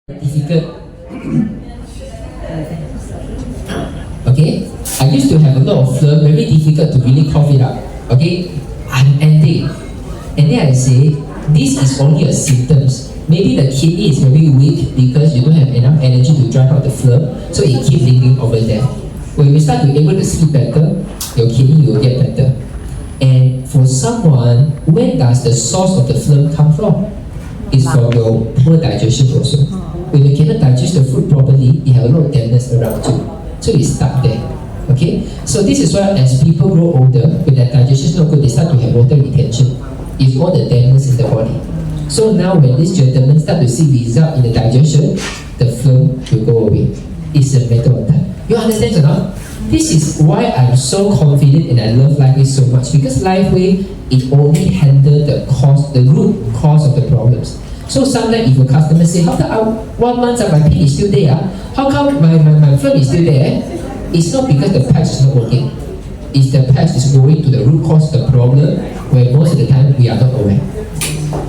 difficult. Okay, I used to have a lot of phlegm, very difficult to really cough it up. Okay, unending. And then I say, this is only a symptoms. Maybe the kidney is very weak because you don't have enough energy to drive out the phlegm, so it keeps lingering over there. When you start to be able to sleep better, your kidney will get better. And for someone, where does the source of the phlegm come from? It's from your poor digestion also. When you cannot digest the food properly, you have a lot of dampness around you. So it's stuck there. Okay? So this is why as people grow older, when their digestion is not good, they start to have water retention. It's all the dampness in the body. So now when this gentleman start to see result in the digestion, the phlegm will go away. It's a matter of time. You understand or not? This is why I'm so confident and I love Lifewave so much, because Lifewave, it only handles the cause, the root cause of the problems. So sometimes if a customer say, how come 1 month my pain is still there? How come my phlegm is still there? It's not because the patch is not working. It's the patch is going to the root cause of the problem, where most of the time we are not aware.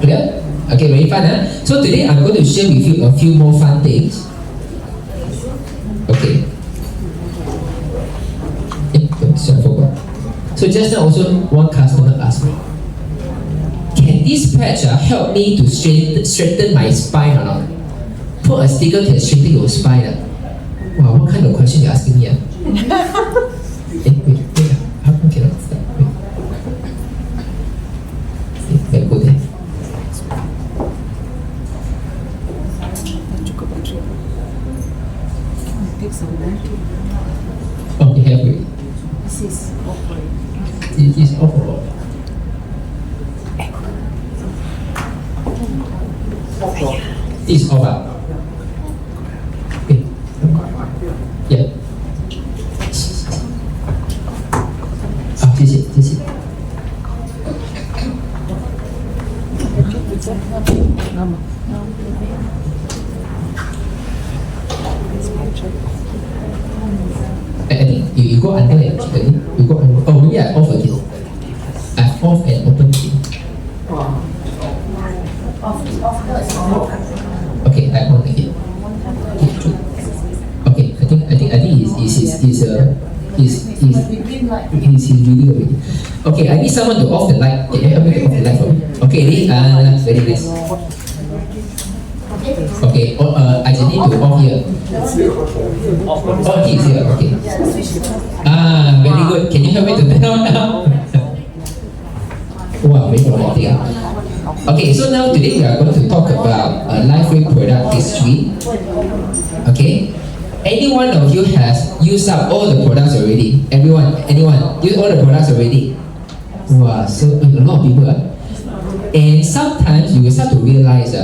Clear? Okay, very fun, huh? So today I'm going to share with you a few more fun things. Okay. I forgot. So just now also one customer asked me, can this patch help me to straighten my spine or not? Put a sticker can straighten your spine. Wow, what kind of question you asking me? Wait, how come cannot start? Wait, go there. Okay, halfway. This is off. It is off or on? This is off. Okay. Yeah. 好，谢谢，谢谢。I think you go under actually. You go under. Oh, maybe I off again. I off and open again. Okay, I on again. Okay, I think he's reading already. Okay, I need someone to off the light. Can you help me to off the light for me? Okay, ready? Very nice. Okay, I just need to off here. Oh, he's here. Okay. Very good. Can you help me to turn on now? Wow, very romantic. Okay, so now today we are going to talk about Lifewave product history. Okay. Any one of you has used up all the products already? Anyone use all the products already? Wow, so a lot of people. And sometimes you will start to realize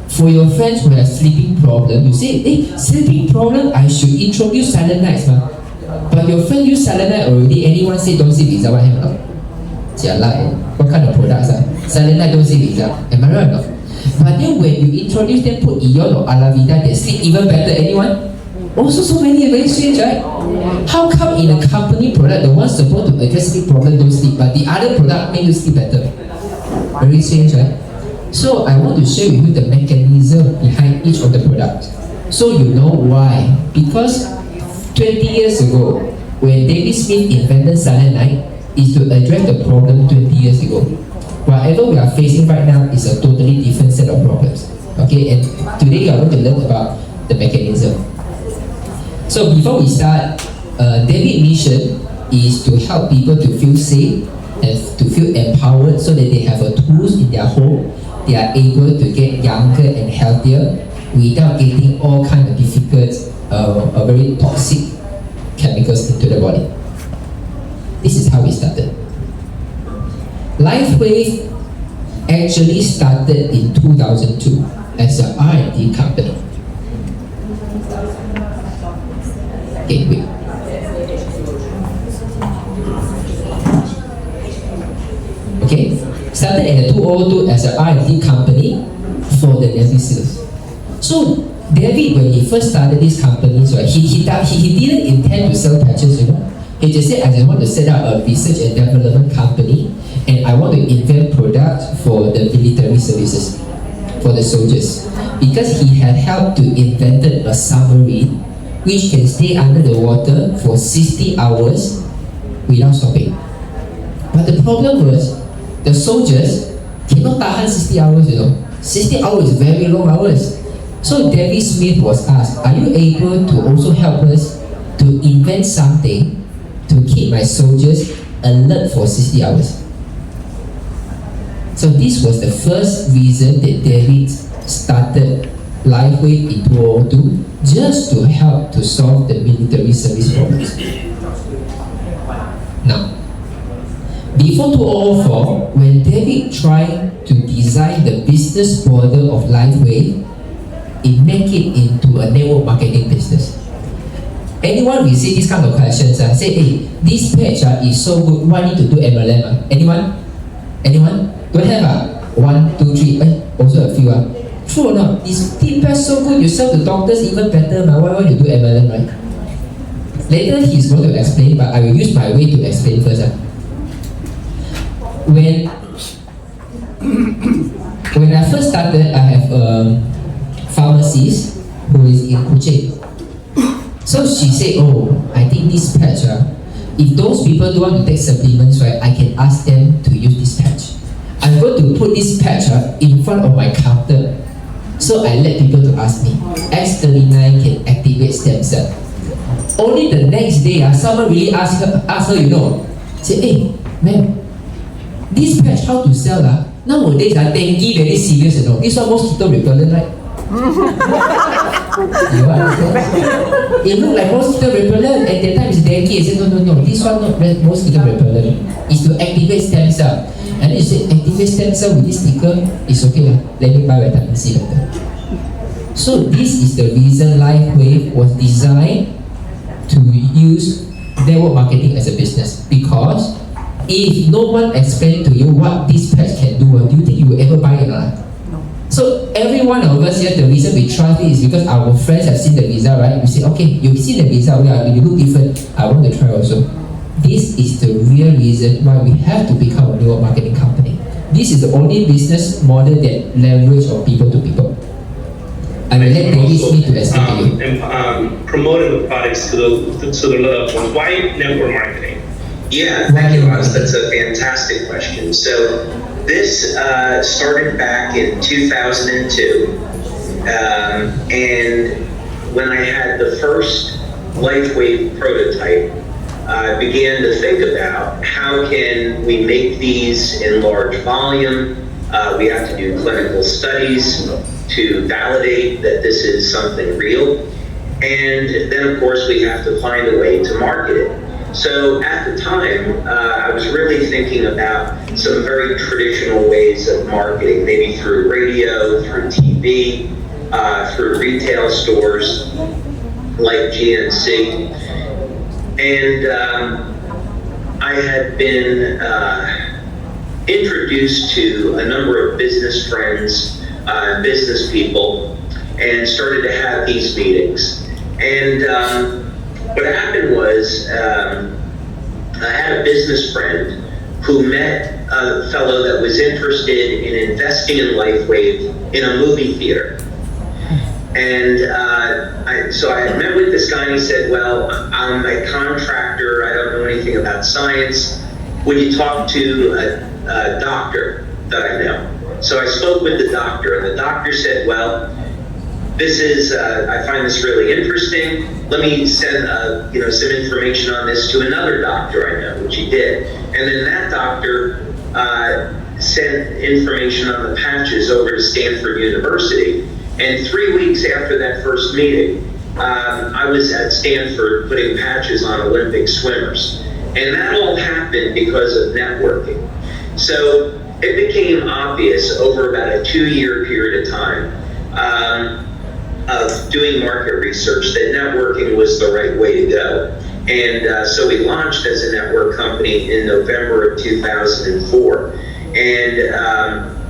for your friends who have sleeping problem, you say, hey, sleeping problem, I should introduce silent nights. But your friend use silent night already, anyone say don't sleep, is that what happened? What kind of products? Silent night don't sleep, is that? Am I right or not? But then when you introduce them, put Ion or Alavida, they sleep even better. Anyone? Also so many, very strange, right? How come in a company product, the one supposed to address sleep problem don't sleep, but the other product make you sleep better? Very strange, right? So I want to share with you the mechanism behind each of the products, so you know why. Because 20 years ago, when David Smith invented silent night, is to address the problem 20 years ago. Whatever we are facing right now is a totally different set of problems. Okay, and today we are going to learn about the mechanism. So before we start, David's mission is to help people to feel safe and to feel empowered, so that they have a tools in their home. They are able to get younger and healthier without getting all kind of difficult, very toxic chemicals into the body. This is how we started. Lifewave actually started in 2002 as an R&D company. Okay, wait. Okay, started in 2002 as an R&D company for the Navy SEALs. So David, when he first started this company, right, he didn't intend to sell patches, you know. He just said, I just want to set up a research and development company, and I want to invent products for the military services. for the soldiers because he had helped to invent a submarine which can stay under the water for 60 hours without stopping. But the problem was the soldiers cannot tahan 60 hours, 60 hours is very long hours. So David Smith was asked, are you able to also help us to invent something to keep my soldiers alert for 60 hours? So this was the first reason that David started Lifewave in 2002, just to help to solve the military service problems. Now, before 2004, when David tried to design the business model of Lifewave, it make it into a network marketing business. Anyone receive this kind of questions? Say, hey, this page is so good, why need to do MLM? Anyone? Don't have? 1, 2, 3. Also a few. True or not? This page so good, you sell to doctors even better. Why you do MLM, right? Later he's going to explain, but I will use my way to explain first. When I first started, I have a pharmacist who is in Kuching. So she said, oh, I think this patch, if those people don't want to take supplements, right, I can ask them to use this patch. I'm going to put this patch in front of my counter. So I let people to ask me, X39 can activate stem cell. Only the next day, someone really asked her, say, hey, ma'am, this patch, how to sell? Nowadays, dengue very serious, This one mosquito repellent, right? You understand? It look like mosquito repellent. At that time, it's dengue. I said, no, this one not mosquito repellent. It's to activate stem cell. And you say, activate stem cell with this sticker, it's okay. Let me buy vitamin C later. So this is the reason Lifewave was designed to use network marketing as a business. Because if no one explained to you what this patch can do you think you will ever buy it or not? No. So every one of us here, the reason we trust it is because our friends have seen the result, right? We say, okay, you've seen the result, you look different, I want to try also. This is the real reason why we have to become a network marketing company. This is the only business model that leverage on people to people. I will let David Smith to explain to you. And promoting the products to the loved ones. Why network marketing? Yeah, thank you, Oz. That's a fantastic question. So this started back in 2002, and when I had the first Lifewave prototype, I began to think about how can we make these in large volume. We have to do clinical studies to validate that this is something real. And then, of course, we have to find a way to market it. So at the time, I was really thinking about some very traditional ways of marketing, maybe through radio, through TV, through retail stores like GNC. And I had been introduced to a number of business friends, business people, and started to have these meetings. And what happened was I had a business friend who met a fellow that was interested in investing in Lifewave in a movie theater. And so I met with this guy and he said, well, I'm a contractor, I don't know anything about science. Would you talk to a doctor that I know? So I spoke with the doctor and the doctor said, well, this is, I find this really interesting. Let me send some information on this to another doctor I know, which he did. And then that doctor sent information on the patches over to Stanford University. And 3 weeks after that first meeting, I was at Stanford putting patches on Olympic swimmers. And that all happened because of networking. So it became obvious over about a 2-year period of time of doing market research that networking was the right way to go. And so we launched as a network company in November of 2004. And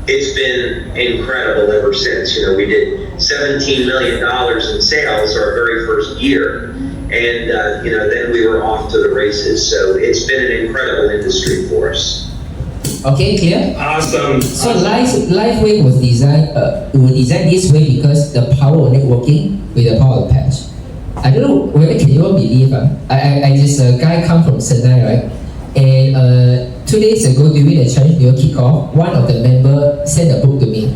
it's been incredible ever since. We did $17 million in sales our very first year. And then we were off to the races. So it's been an incredible industry for us. Okay, clear? Awesome. So Lifewave was designed this way because the power of networking with the power of the patch. I don't know whether can you all believe I just a guy come from Senai, right? And 2 days ago during the Chinese New Year kickoff, one of the members sent a book to me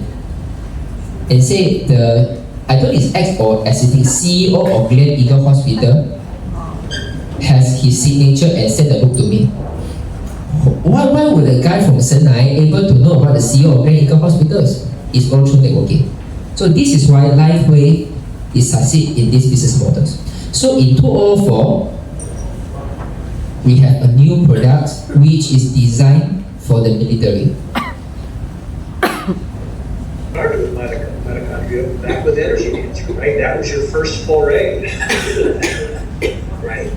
and said I don't know his ex or assistant CEO of Glen Eagle Hospital has his signature and sent the book to me. Why would a guy from Senai able to know about the CEO of Glen Eagle Hospitals? It's all through networking. So this is why Lifewave is succeed in these business models. So in 2004, we have a new product which is designed for the military. Started with mitochondria, back with energy management, right? That was your first foray. Right.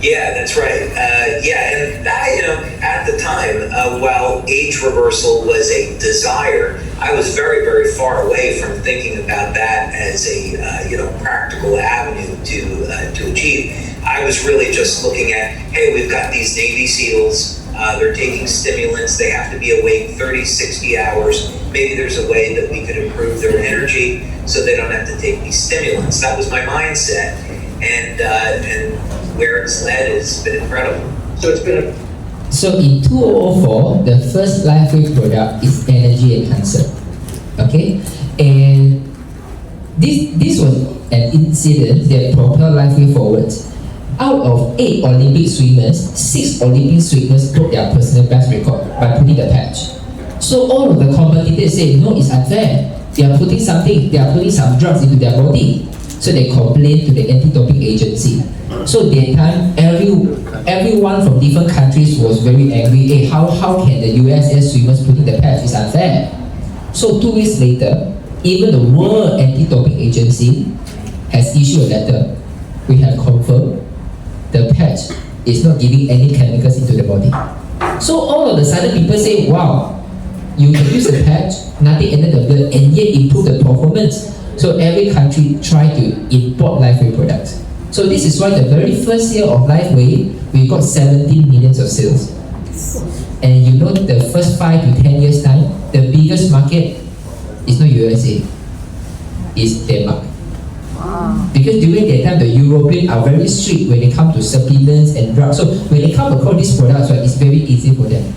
Yeah, that's right. And that, at the time, while age reversal was a desire, I was very, very far away from thinking about that as a, practical avenue to achieve. I was really just looking at, hey, we've got these Navy SEALs, they're taking stimulants, they have to be awake 30, 60 hours. Maybe there's a way that we could improve their energy so they don't have to take these stimulants. That was my mindset. And where it's led has been incredible. So in 2004, the first Lifewave product is energy enhancer. Okay, and this was an incident that propelled Lifewave forward. Out of 8 Olympic swimmers, 6 Olympic swimmers broke their personal best record by putting the patch. So all of the competitors say, no, it's unfair. They are putting some drugs into their body. So they complained to the anti-doping agency. So that time, everyone from different countries was very angry. Hey, how can the USS swimmers putting the patch? It's unfair. So 2 weeks later, even the World Anti-Doping Agency has issued a letter. We have confirmed the patch is not giving any chemicals into the body. So all of a sudden, people say, wow, you can use the patch, nothing entered the blood, and yet improve the performance. So every country try to import Lifewave products. So this is why the very first year of Lifewave, we got 17 millions of sales. And you know the first 5 to 10 years time, the biggest market is not USA, it's Denmark. Because during that time, the Europeans are very strict when it comes to supplements and drugs. So when they come across these products, right, it's very easy for them.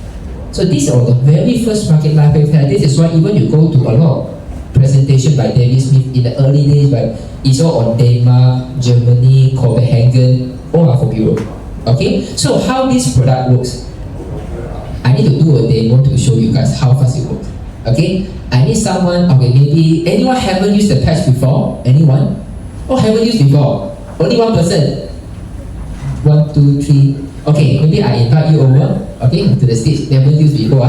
So these are the very first market Lifewave had. This is why even you go to a lot of presentation by David Smith in the early days, but it's all on Denmark, Germany, Copenhagen, all are from Europe. Okay, so how this product works? I need to do a demo to show you guys how fast it works. Okay, I need someone. Okay, maybe anyone haven't used the patch before? Anyone? Oh, haven't used before? Only one person. 1, 2, 3. Okay, maybe I invite you over. Okay, to the stage. Never used before.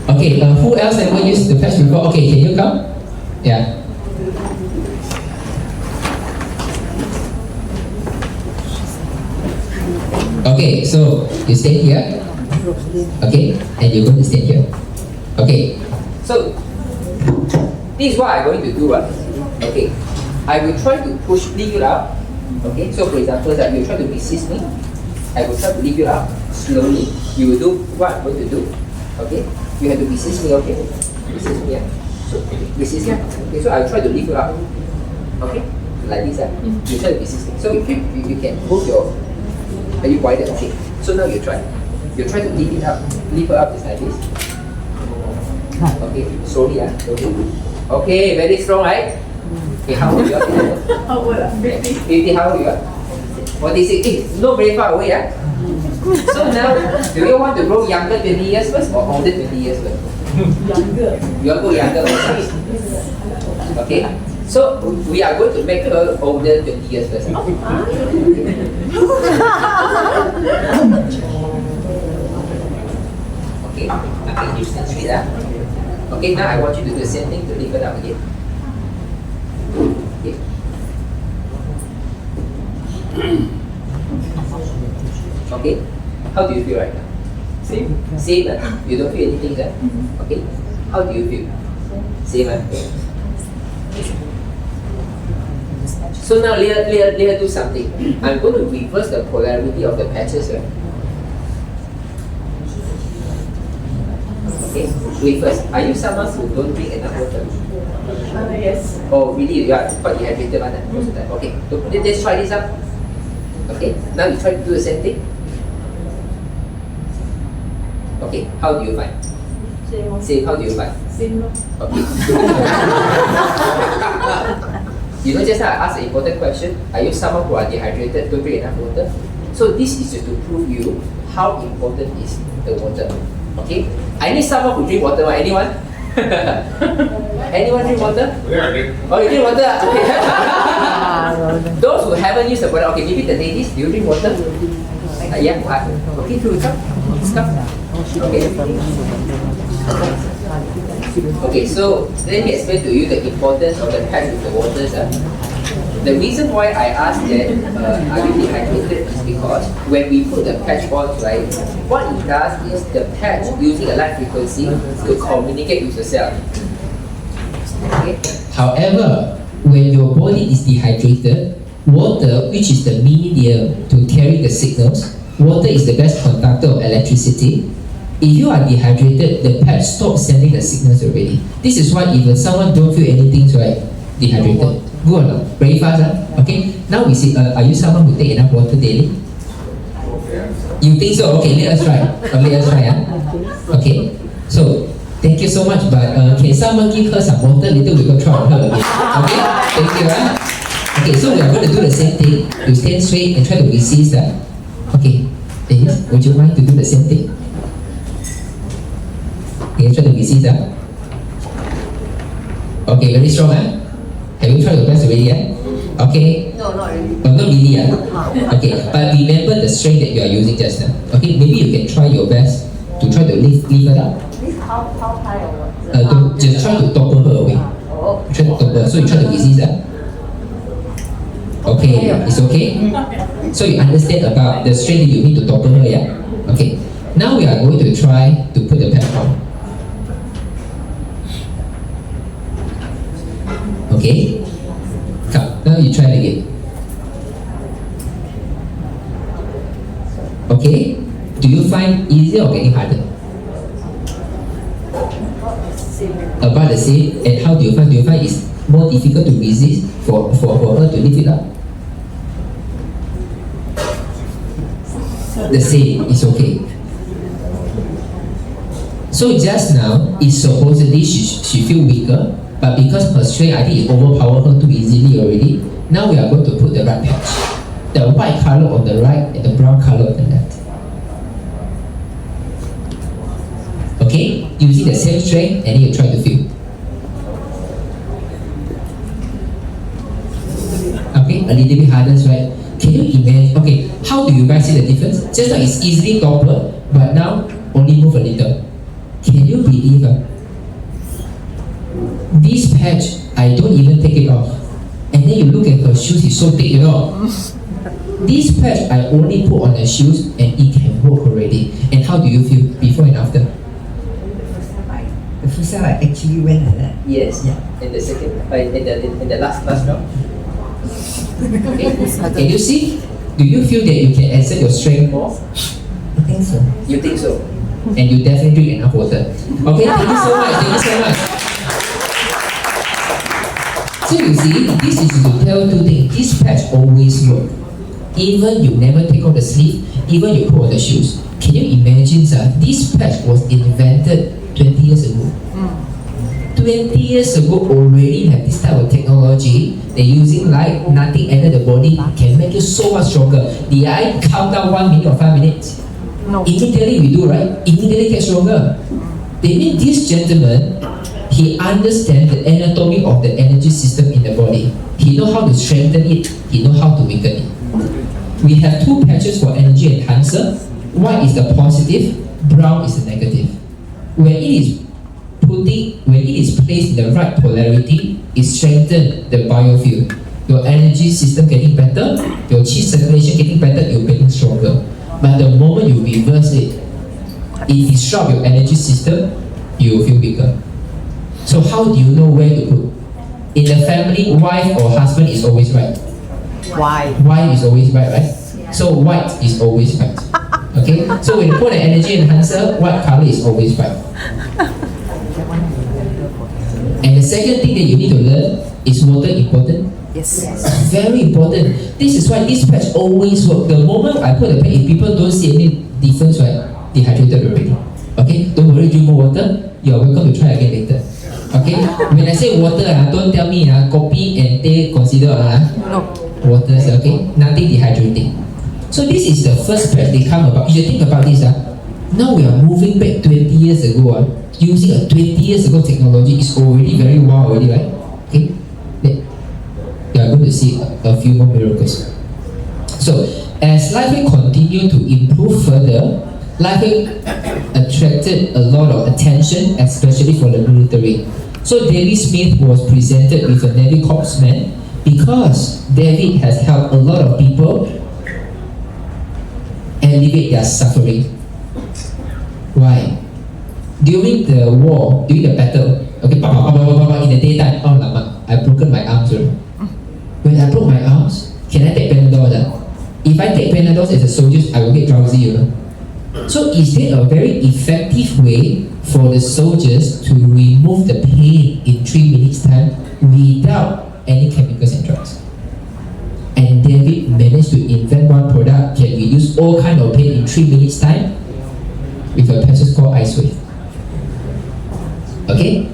Okay, who else ever used the patch before? Okay, can you come? Yeah. Okay, so you stand here. Okay, and you're going to stand here. Okay, so this is what I'm going to do. Okay, I will try to lift you up. Okay, so for example, that you try to resist me. I will try to lift you up slowly. You will do what I'm going to do. Okay, you have to resist me. Okay, resist me. So resist me. Okay, so I'll try to lift you up. Okay, like this. You try to resist me. So you can move your. Are you wider? Okay. So now you try. You try to lift it up. Lift it up just like this. Okay, slowly. Okay, very strong, right? Okay, how old you are? How old? 50. 50, how old you are? 46. Not very far away, yeah? So now, do you want to grow younger 20 years first or older 20 years first? Younger. You want to go younger first? Okay. So we are going to make her older 20 years first. Okay, you stand straight. Okay, now I want you to do the same thing to lift it up again. Okay. Okay, how do you feel right now? Same. Same, you don't feel anything, okay? How do you feel? Same, So now let her do something. I'm going to reverse the polarity of the patches, right? Okay, wait first. Are you someone who don't drink enough water? Yes. Oh, really? You are quite dehydrated one most of the time. Okay, so let's try this out. Okay, now you try to do the same thing. Okay, how do you find? Say, how do you find? Same. Okay. You know, just now I asked an important question. Are you someone who are dehydrated, don't drink enough water? So this is just to prove you how important is the water. Okay? I need someone who drink water. Anyone? Anyone drink water? Oh, you drink water? Okay. Those who haven't used the product, okay, maybe the ladies, do you drink water? Yeah. Okay, through come. Okay. Okay, so let me explain to you the importance of the patch with the waters. The reason why I asked that are you dehydrated is because when we put the patch on, right, what it does is the patch using a light frequency to communicate with the cell. Okay. However, when your body is dehydrated, water, which is the medium to carry the signals, water is the best conductor of electricity. If you are dehydrated, the patch stops sending the signals already. This is why even someone don't feel anything, right, dehydrated. Go on, very fast. Okay, now we see, are you someone who take enough water daily? You think so? Okay, let us try. Let us try. Okay, so thank you so much, but can someone give her some water? Later we go try on her again. Okay, thank you. Okay, so we are going to do the same thing. You stand straight and try to resist that. Okay, ladies, would you mind to do the same thing? Okay, try to resist that. Okay, very strong. Have you tried your best already? Okay. No, not really. Oh, not really. Okay, but remember the strength that you are using just now. Okay, maybe you can try your best to try to lift it up. This how high or what? Just try to topple her away. Oh. Try to topple. So you try to resist that. Okay, it's okay. So you understand about the strength that you need to topple her, yeah? Okay. Now we are going to try to put the pad on. Okay. Come. Now you try it again. Okay. Do you find easier or getting harder? About the same. And how do you find? Do you find it's more difficult to resist for her to lift it up? The same. It's okay. So just now, it's supposedly she feel weaker, but because her strength, I think it overpowered her too easily already. Now we are going to put the right patch. The white color on the right and the brown color on the left. Okay? Using the same strength and then you try to feel. Okay? A little bit harder, right? Can you imagine? Okay, how do you guys see the difference? Just now it's easily toppled, but now only move a little. Can you believe this patch, I don't even take it off. And then you look at her shoes, it's so thick, you know. This patch I only put on the shoes and it can work already. And how do you feel before and after? The first time I actually went like that. Yes. Yeah. And the second, in the last round. Okay. Can you see? Do you feel that you can exert your strength more? I think so. You think so? And you definitely drink enough water. Okay, thank you so much. Thank you so much. So you see, this is to tell two things. This patch always works. Even you never take off the sleeve, even you put on the shoes. Can you imagine, sir? This patch was invented 20 years ago. 20 years ago already have this type of technology. They're using light, nothing enter the body, can make you so much stronger. Did I count down 1 minute or 5 minutes? No. Immediately we do, right? Immediately get stronger. They mean this gentleman, he understands the anatomy of the energy system in the body. He knows how to strengthen it, he knows how to weaken it. We have two patches for energy enhancer. White is the positive, brown is the negative. When it is placed in the right polarity, it strengthens the biofield. Your energy system getting better, your qi circulation getting better, you're getting stronger. But the moment you reverse it disrupts your energy system, you will feel weaker. So how do you know where to put? In the family, wife or husband is always right. Why? Wife is always right, right? So white is always right. Okay, so when you put an energy enhancer, what color is always white? And the second thing that you need to learn is water important. Yes. Very important. This is why this patch always work. The moment I put the patch, if people don't see any difference, right, dehydrated already. Okay, don't worry, drink more water. You are welcome to try again later. Okay, when I say water, don't tell me coffee and tea consider No. water. Okay, nothing dehydrating. So this is the first patch they come about. You think about this. Now we are moving back 20 years ago. Using a 20 years ago technology is already very wow already, right? Okay, you are going to see a few more miracles. So as Lifewave continue to improve further, Lifewave attracted a lot of attention, especially for the military. So David Smith was presented with a Navy Corpsman because David has helped a lot of people alleviate their suffering. Why? During the war, during the battle, okay, in the daytime, I broken my arms. When I broke my arms, can I take Panadol? If I take Panadol as a soldier, I will get drowsy. So is there a very effective way for the soldiers to remove the pain in 3 minutes time without any chemicals and drugs? And David managed to invent one product that can reduce all kind of pain in 3 minutes time with a process called Icewave. Okay?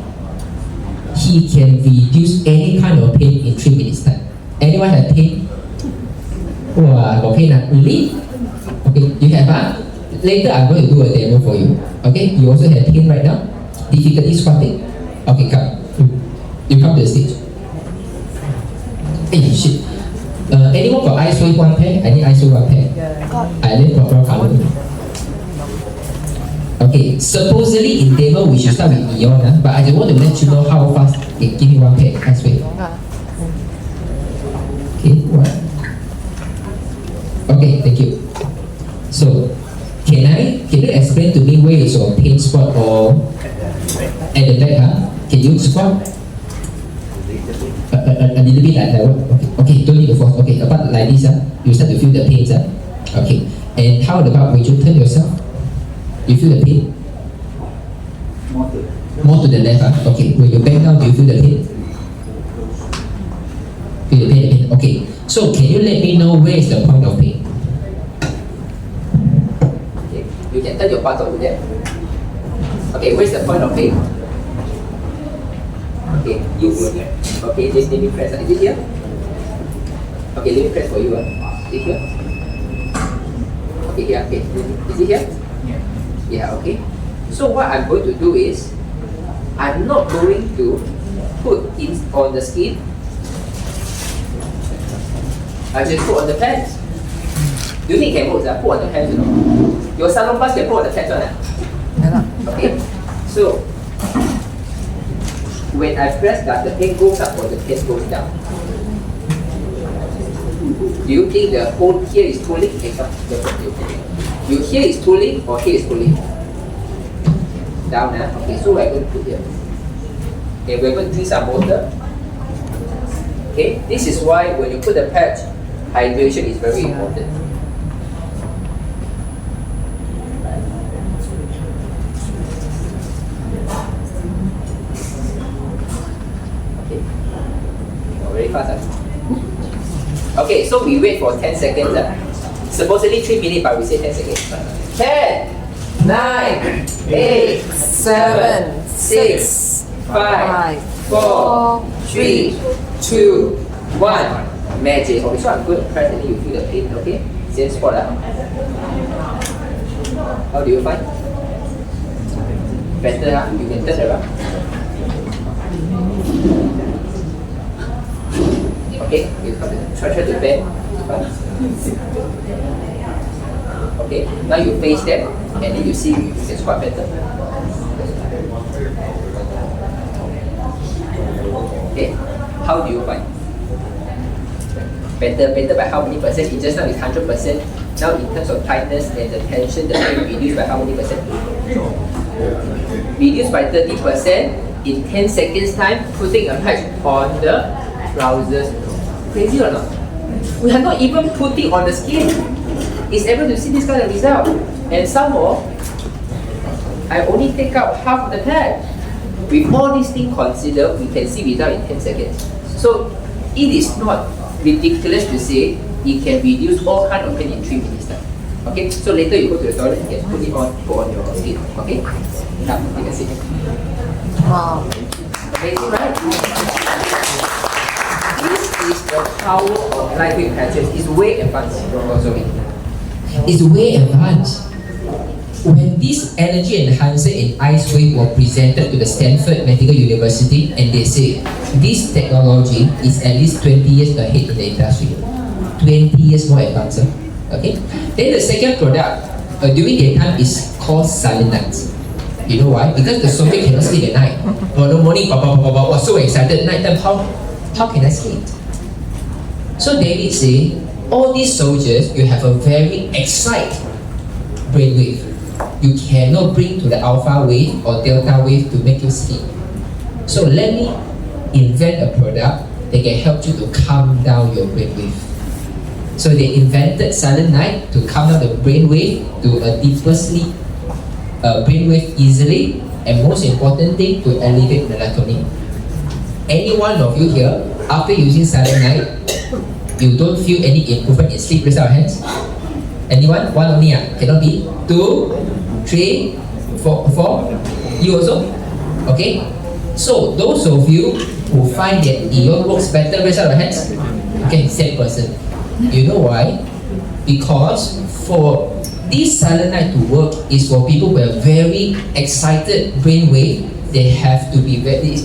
He can reduce any kind of pain in 3 minutes time. Anyone have pain? Wow, got pain? Really? Okay, you have Later I'm going to do a demo for you. Okay, you also have pain right now? Difficulty squatting? Okay, come. You come to the stage. Hey, shit. Anyone got Icewave one pair? I need Icewave one pair. I need proper color. Okay, supposedly in demo we should start with neon, but I just want to let you know how fast. Okay, give me one pair. Icewave. Okay, what? Okay, thank you. So, can you explain to me where is your pain spot or at the back? Can you squat? A little bit like that. Okay, don't need to force. Okay, about like this. You start to feel the pain. Okay, and how about when you turn yourself? You feel the pain? More to the left. Okay, when you bend down, do you feel the pain? Feel the pain. Okay, so can you let me know where is the point of pain? Okay, you can turn your butt over there. Okay, where's the point of pain? Okay, you will. Okay, just let me press. Is it here? Okay, let me press for you. Is it here? Okay, here. Okay, is it here? Yeah, okay. So what I'm going to do is, I'm not going to put it on the skin. I just put on the pants. Do you think it can work? Put on the pants, you know? Your salon bus can put on the pants, right? Okay. So when I press that, the pain goes up or the pain goes down. Do you think the whole here is pulling? You here is pulling or here is pulling? Down, okay, so we're going to put here. Okay, we're going to drink some water. Okay, this is why when you put the patch, hydration is very important. Okay, very fast. Okay, so we wait for 10 seconds. Supposedly 3 minutes, but we say 10 seconds. 10, 9, 8, 7, 6, 5, 4, 3, 2, 1. Magic. Okay, so I'm going to press and you feel the pain, okay? Same spot. How do you find? Better, you can turn around. Okay, you try to bend. Okay, now you face them and then you see you can squat better. Okay, how do you find? Better by how many percent? It just now is 100%. Now in terms of tightness and the tension, the pain reduced by how many percent? Reduced by 30% in 10 seconds time, putting a patch on the trousers. Crazy or not? We are not even putting on the skin. is able to see this kind of result. And some more, I only take out half of the pack. With all these things considered, we can see result in 10 seconds. So it is not ridiculous to say it can reduce all kind of pain in 3 minutes time. Okay, so later you go to the toilet, you can put on your skin. Okay, now take a seat. Wow. Amazing, right? This is the power of Lifewave patches. It's way advanced. It's way advanced. When this energy enhancer in ice wave were presented to the Stanford Medical University, and they say this technology is at least 20 years ahead in the industry. 20 years more advanced. Okay. Then the second product during daytime is called silent nights. You know why? Because the soldier cannot sleep at night. Or the morning, was so excited. Nighttime, how can I sleep? So David say, all these soldiers, you have a very excited brainwave. You cannot bring to the alpha wave or delta wave to make you sleep. So let me invent a product that can help you to calm down your brainwave. So they invented silent night to calm down the brainwave to a deeper sleep. Brainwave easily, and most important thing, to elevate melatonin. Any one of you here, after using silent night, you don't feel any improvement in sleep? Raise our hands. Anyone? One only? Cannot be? 2, 3, 4. You also? Okay. So those of you who find that EON works better, raise our hands. Okay, same person. You know why? Because for this silent night to work is for people who have very excited brainwave. They have to be very,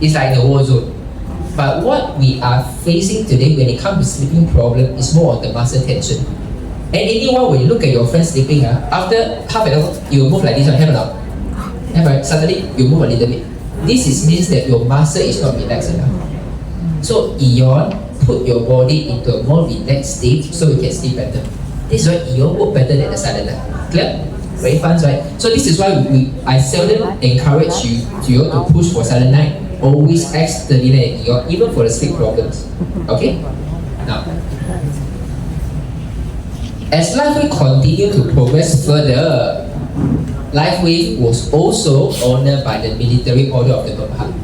it's like the war zone. But what we are facing today when it comes to sleeping problem is more of the muscle tension. And anyone, when you look at your friend sleeping, after half an hour, you move like this one, have or not? Have, right? Suddenly, you move a little bit. This means that your muscle is not relaxed enough. So EON put your body into a more relaxed state so you can sleep better. This is why EON work better than the silent night. Clear? Very fun, right? So this is why I seldom encourage you to push for silent night. Always ask the Bina and EON, even for the sleep problems. Okay? Now, as Lifewave continued to progress further, Lifewave was also honored by the Military Order of the Purple Heart.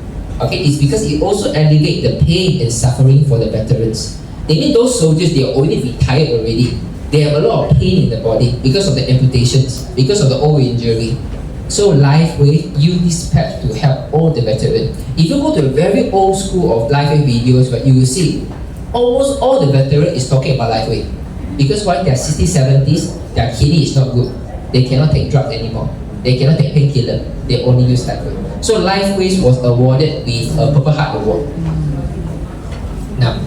Okay, it's because it also alleviates the pain and suffering for the veterans. They mean those soldiers, they are already retired already. They have a lot of pain in the body because of the amputations, because of the old injury. So Lifewave use this patch to help all the veterans. If you go to a very old school of Lifewave videos, right, you will see almost all the veterans is talking about Lifewave. Because when they are 60s, 70s, their kidney is not good. They cannot take drugs anymore. They cannot take painkiller. They only use Lifewave. So Lifewave was awarded with a Purple Heart Award. Now,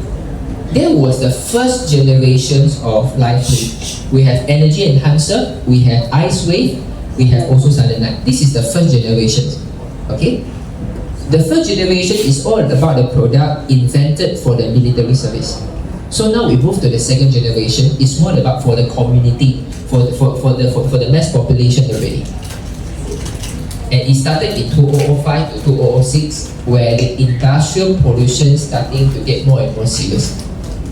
there was the first generations of Lifewave. We have energy enhancer, we have ice wave, we have also silent night. This is the first generation. Okay? The first generation is all about the product invented for the military service. So now we move to the second generation. It's more about for the community, for the mass population already. And it started in 2005 to 2006, where the industrial pollution starting to get more and more serious.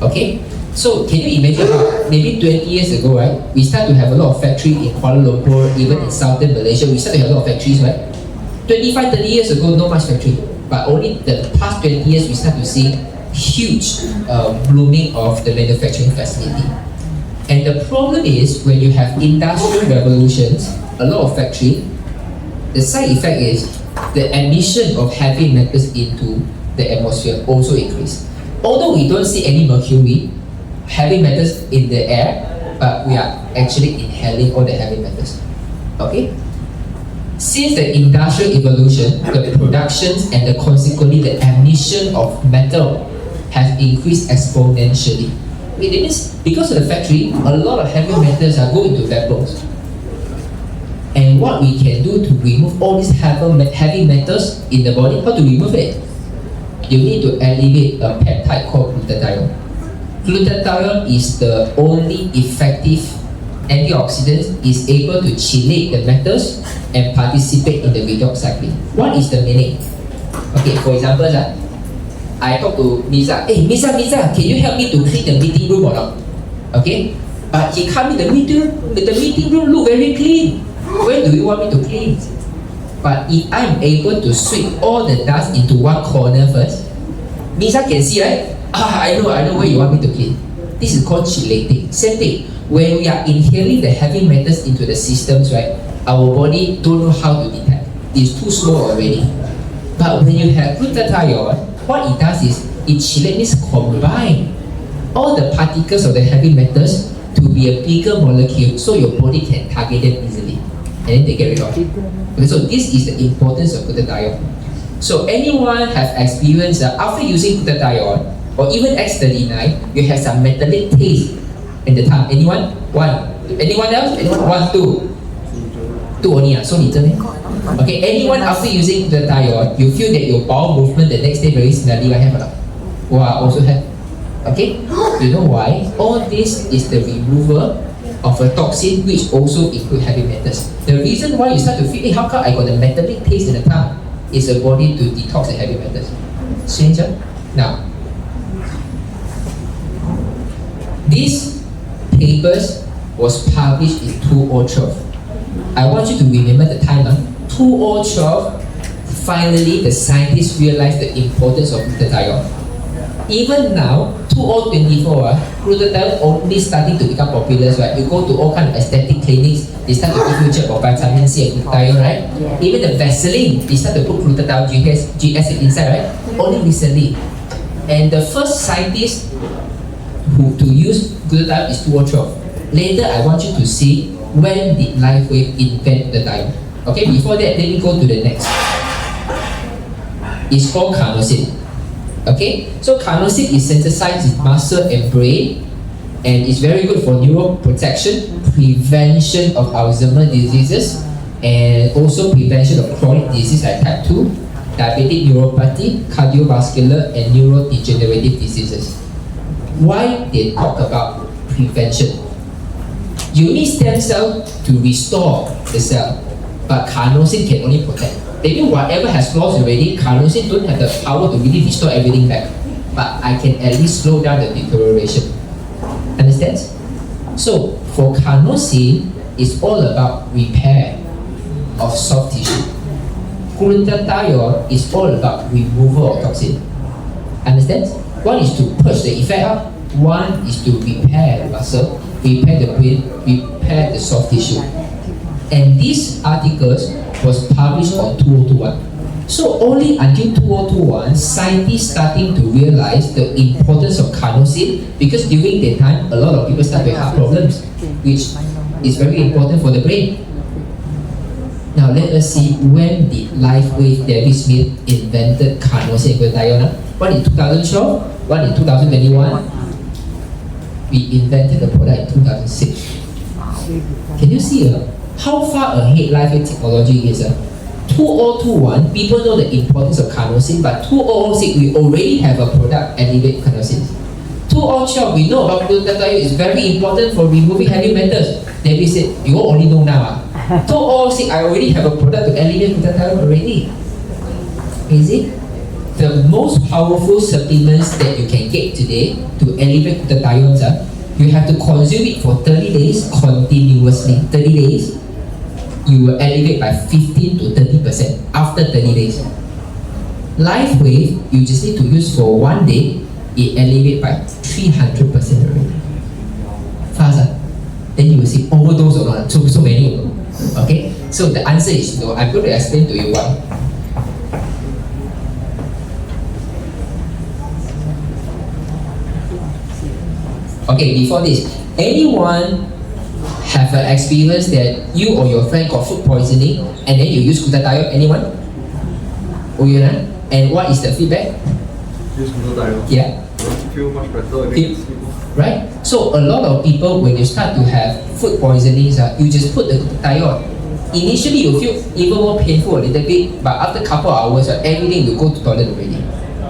Okay, so can you imagine how maybe 20 years ago, right? We start to have a lot of factories in Kuala Lumpur, even in southern Malaysia. We start to have a lot of factories, right? 25, 30 years ago, not much factory, but only the past 20 years we start to see huge blooming of the manufacturing facility. And the problem is when you have industrial revolutions, a lot of factory, the side effect is the emission of heavy metals into the atmosphere also increase. Although we don't see any mercury, heavy metals in the air, but we are actually inhaling all the heavy metals. Okay? Since the industrial evolution, the productions and consequently the emission of metal has increased exponentially. It means because of the factory, a lot of heavy metals are going into vapors. And what we can do to remove all these heavy metals in the body, how to remove it? You need to elevate a peptide called glutathione. Glutathione is the only effective antioxidant, is able to chelate the metals and participate in the redox cycling. What is the meaning? Okay, for example, I talk to Misa. Hey, Misa, can you help me to clean the meeting room or not? Okay, But he come in the meeting room look very clean. Where do you want me to clean? But if I'm able to sweep all the dust into one corner first, Misa can see, right? I know where you want me to clean. This is called chelating. Same thing. When we are inhaling the heavy metals into the systems, right? Our body don't know how to detect. It's too small already. But when you have glutathione, what it does is it chelates, means combine all the particles of the heavy metals to be a bigger molecule, so your body can target them easily, and then they get rid of it. Okay, so this is the importance of glutathione. So anyone have experience after using glutathione or even X39, you have some metallic taste in the tongue. Anyone? One. Anyone else? Anyone? One, two. Two only. So okay. Anyone after using glutathione, you feel that your bowel movement the next day very smelly? I have or not? Wow, also have. Okay. You know why? All this is the removal of a toxin which also include heavy metals. The reason why you start to feel, hey, how come I got a metallic taste in the tongue? Is the body to detox the heavy metals. Strange, huh? Now, this papers was published in 2012. I want you to remember the time. 2012, finally the scientists realized the importance of glutathione. Even now, 2024, glutathione only starting to become popular, right? You go to all kind of aesthetic clinics, they start to give you check for vitamin C and glutathione, right? Yeah. Even the Vaseline, they start to put glutathione G acid inside, right? Only recently. And the first scientist who to use glutathione is 2012. Later, I want you to see when did Lifewave invent glutathione. Okay, before that, let me go to the next. It's called carnosine. Okay, so carnosine is synthesized in muscle and brain, and it's very good for neuroprotection, prevention of Alzheimer's diseases, and also prevention of chronic disease like type 2, diabetic neuropathy, cardiovascular, and neurodegenerative diseases. Why they talk about prevention? You need stem cell to restore the cell, but carnosine can only protect. Maybe whatever has lost already, carnosine don't have the power to really restore everything back. But I can at least slow down the deterioration. Understand? So for carnosine, it's all about repair of soft tissue. Glutathione is all about removal of toxin. Understand? One is to push the effect up. One is to repair the muscle, repair the brain, repair the soft tissue. And these articles was published on 2021. So only until 2021, scientists starting to realize the importance of carnosine, because during that time, a lot of people start with heart problems, which is very important for the brain. Now let us see when did Lifewave David Smith invented carnosine and glutathione. One in 2012, one in 2021. We invented the product in 2006. Can you see how far ahead Lifewave technology is? 2021, people know the importance of carnosine, but 2006, we already have a product, elevate carnosine. 2012, we know about glutathione is very important for removing heavy metals. David said, you only know now. 2006, I already have a product to elevate glutathione already. Is it? The most powerful supplements that you can get today to elevate glutathione, you have to consume it for 30 days continuously. 30 days, you will elevate by 15 to 30% after 30 days. Lifewave, you just need to use for 1 day, it elevate by 300% already. Fast. Then you will see overdose or not, so many. Okay, so the answer is no. I'm going to explain to you why. Okay, before this, anyone have an experience that you or your friend got food poisoning and then you use glutathione? Anyone? Oh, you know? And what is the feedback? Use glutathione. Yeah. Feel much better. Right? So a lot of people, when you start to have food poisonings, you just put the glutathione. Initially, you feel even more painful a little bit, but after a couple of hours, everything will go to toilet already.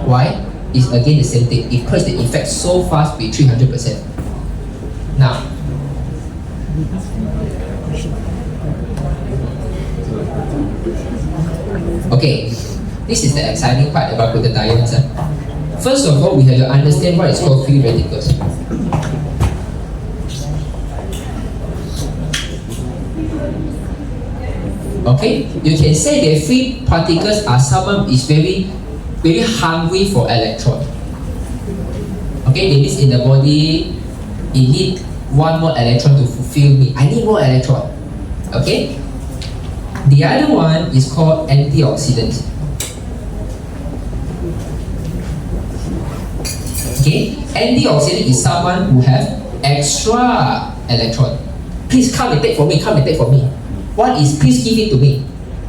Why? It's again the same thing. It puts the effect so fast with 300%. Now, okay, this is the exciting part about glutathione. First of all, we have to understand what is called free radicals. Okay, you can say that free particles are someone is very hungry for electron. Okay, that means in the body, it need one more electron to fulfill me. I need more electron. Okay. The other one is called antioxidants. Okay, antioxidant is someone who have extra electron. Please come and take for me. Come and take for me. What is? Please give it to me.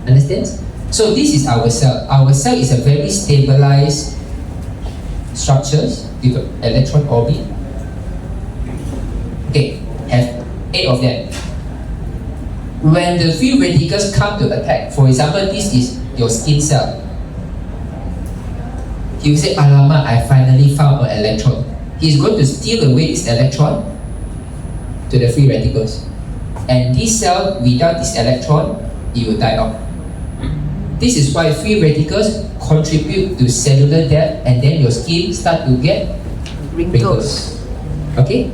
Understand? So this is our cell. Our cell is a very stabilized structures with an electron orbit. Okay, have 8 of them. When the free radicals come to attack, for example, this is your skin cell. You say, "Alamak, I finally found an electron." He's going to steal away this electron to the free radicals. And this cell, without this electron, it will die off. This is why free radicals contribute to cellular death, and then your skin start to get wrinkles. Okay?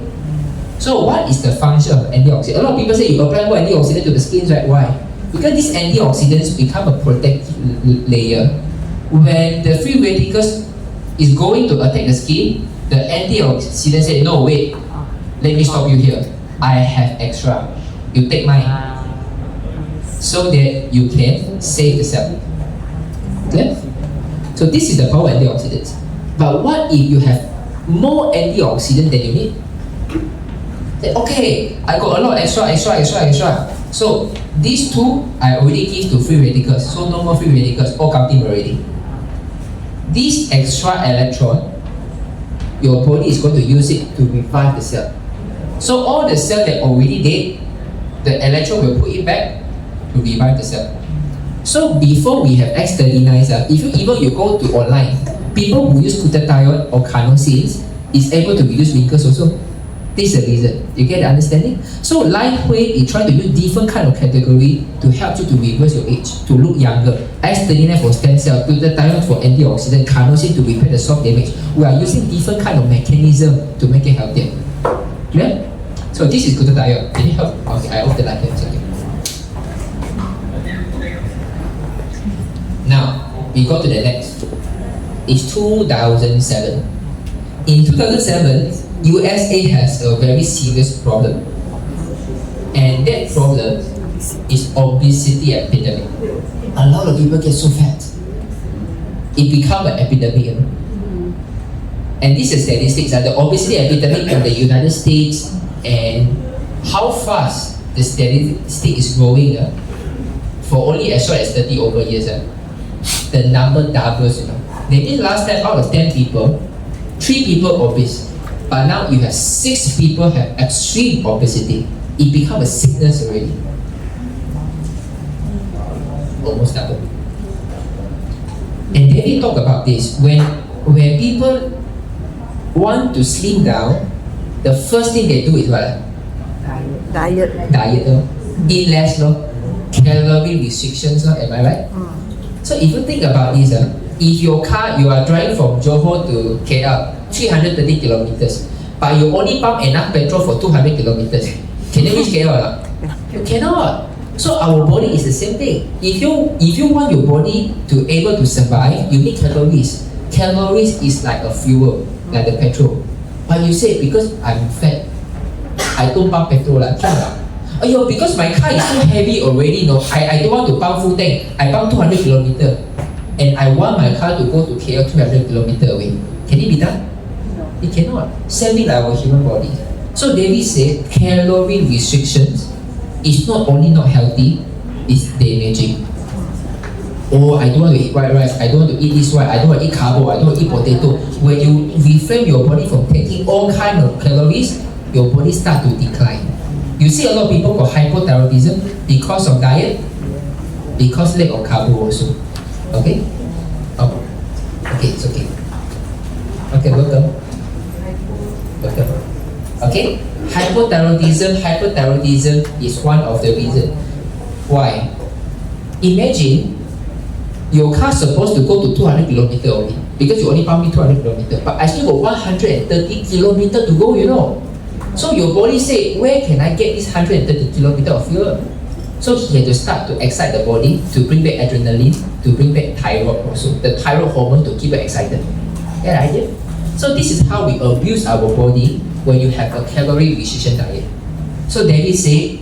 So what is the function of antioxidant? A lot of people say you apply more antioxidant to the skin, right? Why? Because these antioxidants become a protective layer. When the free radicals is going to attack the skin, the antioxidant say, "No, wait, let me stop you here. I have extra. You take mine." So that you can save the cell. Okay? So this is the power of antioxidants. But what if you have more antioxidant than you need? Say, okay, I got a lot extra. So these two I already give to free radicals. So no more free radicals, all counting already. This extra electron, your body is going to use it to revive the cell. So all the cell that already dead, the electron will put it back to revive the cell. So before we have X39, if you go to online, people who use glutathione or carnosines is able to reduce wrinkles also. This is the reason. You get the understanding? So Lifewave is trying to use different kind of category to help you to reverse your age, to look younger. X39 for stem cell, glutathione for antioxidant, carnosine to repair the soft damage. We are using different kind of mechanism to make it healthier. Clear? So this is glutathione. Can you help? Okay, I off the light here. Okay. Now we go to the next. It's 2007. In 2007, USA has a very serious problem, and that problem is obesity epidemic. A lot of people get so fat, it becomes an epidemic. And this is statistics. The obesity epidemic in the United States and how fast the statistic is growing for only as short as 30 over years. The number doubles. That means last time out of 10 people, 3 people obese. But now you have 6 people have extreme obesity. It becomes a sickness already. Almost double. And then we talk about this. When people want to slim down, the first thing they do is what? Diet. Eat less, calorie restrictions, am I right? So if you think about this, if your car, you are driving from Johor to KL, 330 kilometers, but you only pump enough petrol for 200 kilometers, can you reach KL or not? You cannot. So our body is the same thing. If you want your body to able to survive, you need calories. Calories is like a fuel, like the petrol. But you say, because I'm fat, I don't pump petrol. Because my car is so heavy already, I don't want to pump full tank. I pump 200 kilometers. And I want my car to go to KL 200 kilometers away. Can it be done? It cannot. Same thing like our human body. So David said, calorie restrictions is not only not healthy, it's damaging. Oh, I don't want to eat white rice, I don't want to eat this white, I don't want to eat carbo, I don't want to eat potato. When you refrain your body from taking all kind of calories, your body start to decline. You see a lot of people got hypothyroidism because of diet, because lack of carbo also. Okay? Oh, okay, it's okay. Okay, welcome. Okay? Hypothyroidism is one of the reasons. Why? Imagine your car supposed to go to 200 kilometers only because you only pump me 200 kilometers, but I still got 130 kilometers to go, So your body say, where can I get this 130 kilometers of fuel? So he had to start to excite the body to bring back adrenaline, to bring back thyroid also, the thyroid hormone to keep it excited. Get the idea? So this is how we abuse our body when you have a calorie restriction diet. So David said,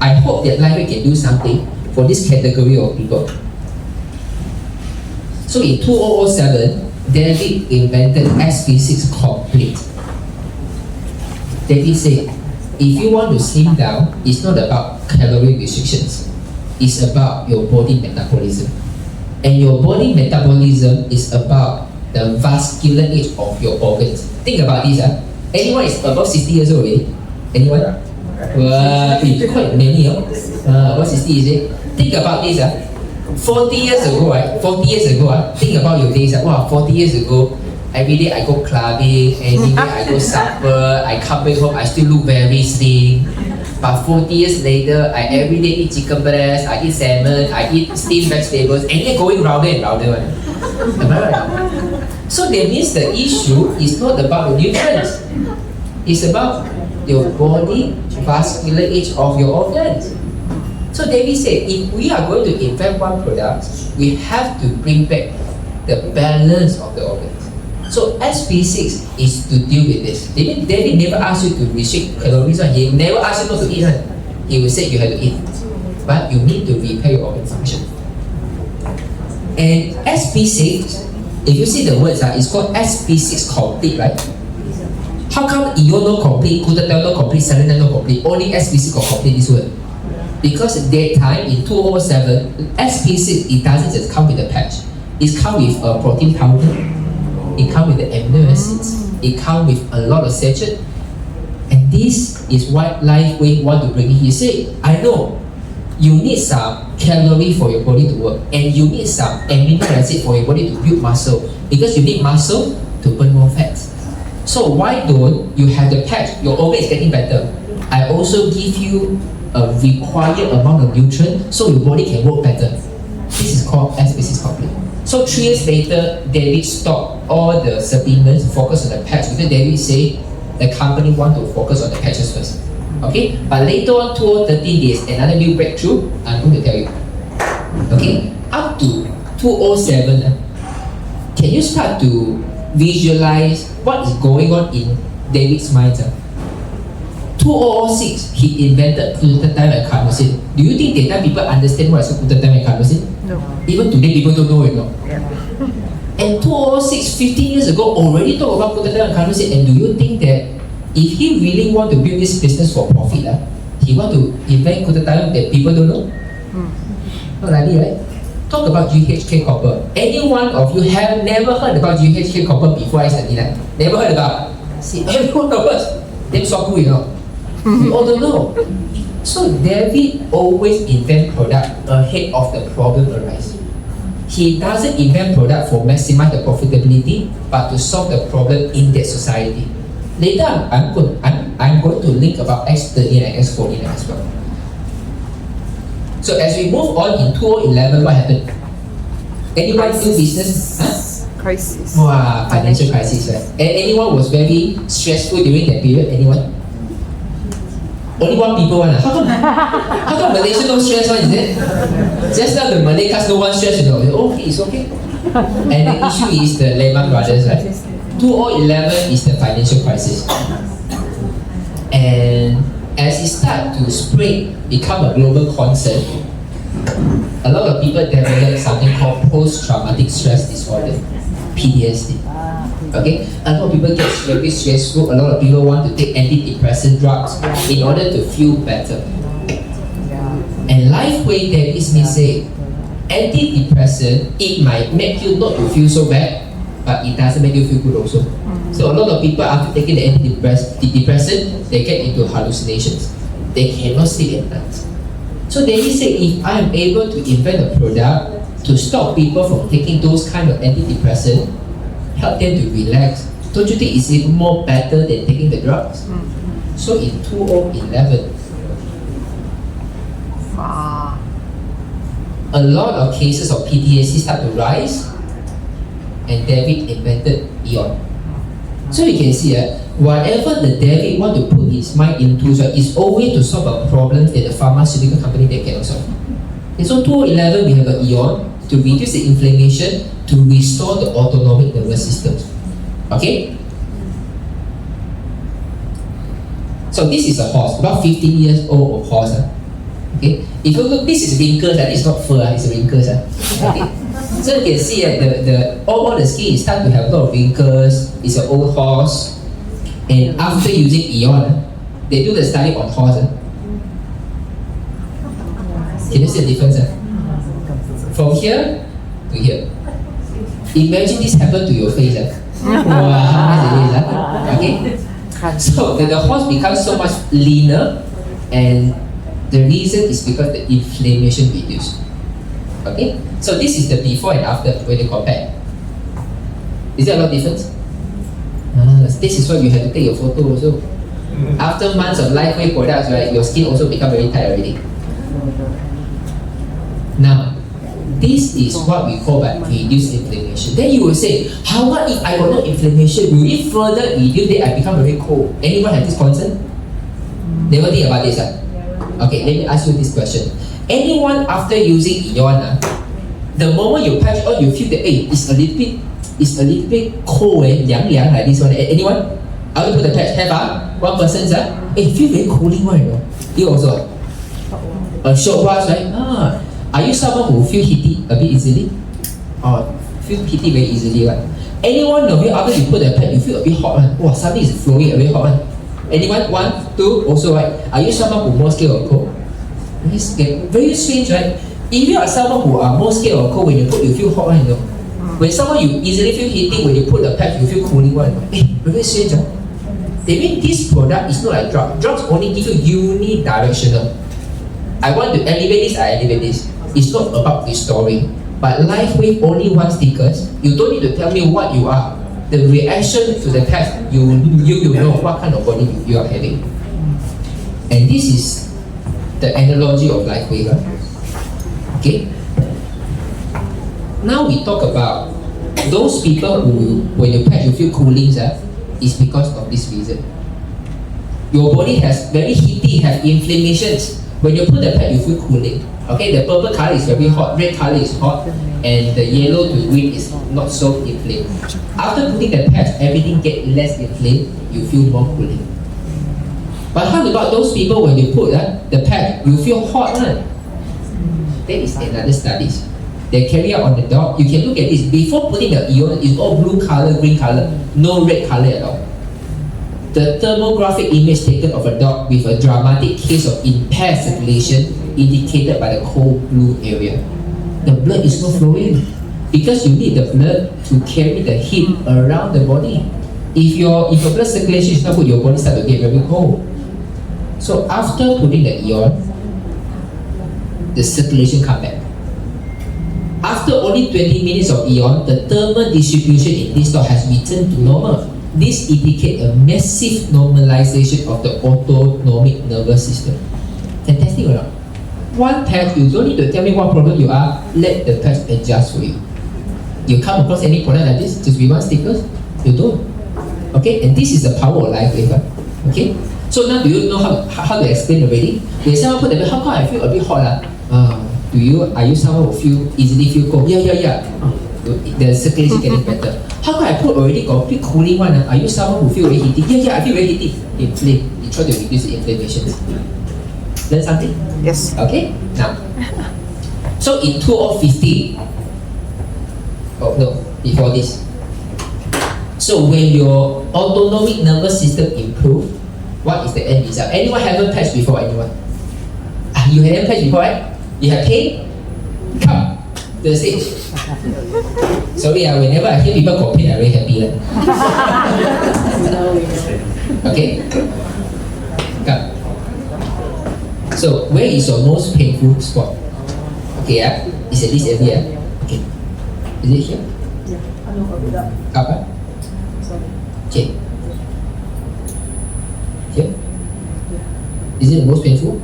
I hope that Lifewave can do something for this category of people. So in 2007, David invented SP6 Complete. David said, if you want to slim down, it's not about calorie restrictions. It's about your body metabolism. And your body metabolism is about the vascular age of your organs. Think about this. Anyone is above 60 years old already? Anyone? Well, quite many. Above 60 is it? Think about this. 40 years ago, think about your days. Wow, 40 years ago, every day I go clubbing, every day I go supper, I come back home, I still look very slim. But 40 years later, I every day eat chicken breast, I eat salmon, I eat steamed vegetables, and they're going rounder and rounder. Am I right? So that means the issue is not about the nutrients. It's about your body vascular age of your organs. So David said, if we are going to invent one product, we have to bring back the balance of the organs. So SP6 is to deal with this. David never asked you to restrict calories. He never asked you not to eat. He will say you have to eat. But you need to repair your organ function. And SP6, if you see the words, it's called SP6 Complete, right? How come ion not complete, glutathione not complete, selain not complete, only SP6 got complete this word? Because at that time, in 2007, SP6, it doesn't just come with a patch. It comes with a protein powder. It comes with the amino acids. It comes with a lot of sachet. And this is what Lifewave want to bring in. He said, I know you need some calorie for your body to work, and you need some amino acid for your body to build muscle, because you need muscle to burn more fat. So why don't you have the patch? Your organ is getting better. I also give you a required amount of nutrient so your body can work better. This is called SP6 Complete. So 3 years later, David stopped all the supplements, focus on the patch, because David said the company want to focus on the patches first. Okay, but later on, 2013, there's another new breakthrough. I'm going to tell you. Okay, up to 2007, can you start to visualize what is going on in David's mind? 2006, he invented glutathione and carnosine. Do you think that time people understand what is glutathione and carnosine? No. Even today, people don't know it. No? Yeah. And 2006, 15 years ago, already talk about glutathione and carnosine. And do you think that if he really want to build this business for profit, he want to invent glutathione that people don't know? Not likely, right? Talk about GHK copper. Any one of you have never heard about GHK copper before I studied that? Never heard about? See, every one of us, them so cool, you know. We all don't know. So David always invent product ahead of the problem arise. He doesn't invent product for maximize the profitability, but to solve the problem in that society. Later, I'm going to link about X13 and X14 as well. So as we move on in 2011, what happened? Anyone do business? Crisis. Wow, financial crisis, right? And anyone was very stressful during that period? Anyone? Only one people one. How come Malaysia no stress one, is it? Just now the Malay cast no one stress, you know. Okay, it's okay. And the issue is the Lehman Brothers, right? 2011 is the financial crisis. And as it starts to spread, become a global concern, a lot of people develop something called post-traumatic stress disorder, PTSD. Okay, a lot of people get very stressful. A lot of people want to take antidepressant drugs in order to feel better. And Lifewave, there is me say, antidepressant, it might make you not to feel so bad, but it doesn't make you feel good also. So a lot of people after taking the antidepressant, they get into hallucinations. They cannot sleep at night. So they say, if I am able to invent a product to stop people from taking those kind of antidepressant, help them to relax, don't you think it's even more better than taking the drugs? So in 2011, a lot of cases of PTSD start to rise, and David invented Eon. So you can see whatever the David want to put his mind into is always to solve a problem that the pharmaceutical company they cannot solve. Okay, so 2011 we have an ion to reduce the inflammation, to restore the autonomic nervous system. Okay? So this is a horse, about 15 years old horse. Okay? If you look, this is wrinkles, it's not fur, it's wrinkles. Okay? So you can see all the skin start to have a lot of wrinkles. It's an old horse. And after using ion, they do the study on horse. Can you see the difference? From here to here. Imagine this happened to your face. Wow, how nice it is. Okay? So the horse becomes so much leaner, and the reason is because the inflammation reduced. Okay? So this is the before and after when you compare. Is there a lot of difference? This is why you have to take your photo also. After months of Lifewave products, right, your skin also become very tight already. Now, this is what we call by reduced inflammation. Then you will say, what if I got no inflammation? Will it further reduce that I become very cold? Anyone have this concern? Never think about this. Okay, let me ask you this question. Anyone after using ion, the moment you patch on, you feel that it's a little bit cold, liang like this one. Anyone? I will put the patch. Have one person feel very cooling one, you know. You also. A short while, right? Are you someone who feel heaty a bit easily? Or feel heaty very easily, right? Anyone of you after you put the patch, you feel a bit hot, right? Wow, something is flowing a bit hot, right? Anyone? 1, 2, also, right? Are you someone who more scared of cold? Very strange, right? If you are someone who are more scared of cold, when you put, you feel hot, right? You know? When someone you easily feel heating, when you put the patch, you feel cooling, right? Very strange, right? They mean this product is not like drugs. Drugs only give you unidirectional. I want to elevate this, I elevate this. It's not about restoring. But Lifewave only one stickers. You don't need to tell me what you are. The reaction to the test, you know what kind of body you are having. And this is the analogy of Lifewave. Okay? Now we talk about those people who, when you patch, you feel cooling, is because of this reason. Your body has very heaty, have inflammations. When you put the patch, you feel cooling. Okay, the purple color is very hot, red color is hot, and the yellow to green is not so inflamed. After putting the patch, everything gets less inflamed, you feel more cooling. But how about those people when you put the patch, you feel hot, right? That is another studies. They carry out on the dog. You can look at this. Before putting the ion, it's all blue color, green color, no red color at all. The thermographic image taken of a dog with a dramatic case of impaired circulation indicated by the cold blue area. The blood is not flowing because you need the blood to carry the heat around the body. If your blood circulation is not good, your body starts to get very cold. So after putting the ion, the circulation comes back. After only 20 minutes of ion, the thermal distribution in this dog has returned to normal. This indicates a massive normalization of the autonomic nervous system. Fantastic or not? One patch, you don't need to tell me what problem you are, let the patch adjust for you. You come across any product like this, just with one sticker? You don't. Okay, and this is the power of Lifewave. Okay, so now do you know how to explain already? When someone put the how come I feel a bit hot? Are you someone who easily feel cold? Yeah. The circulation getting better. How come I put already complete cooling one? Are you someone who feel very heaty? Yeah, I feel very heaty. Inflame. You try to reduce the inflammation. Learn something? Yes. Okay, now. So in 2015, before this. So when your autonomic nervous system improve, what is the end result? Anyone haven't patched before? Anyone? You haven't patched before, right? You have pain? Come to the stage. Sorry, whenever I hear people got pain, I'm very happy. Okay? Come. So where is your most painful spot? Okay, it's at this area. Okay. Is it here? Up. Okay. Here? Is it the most painful?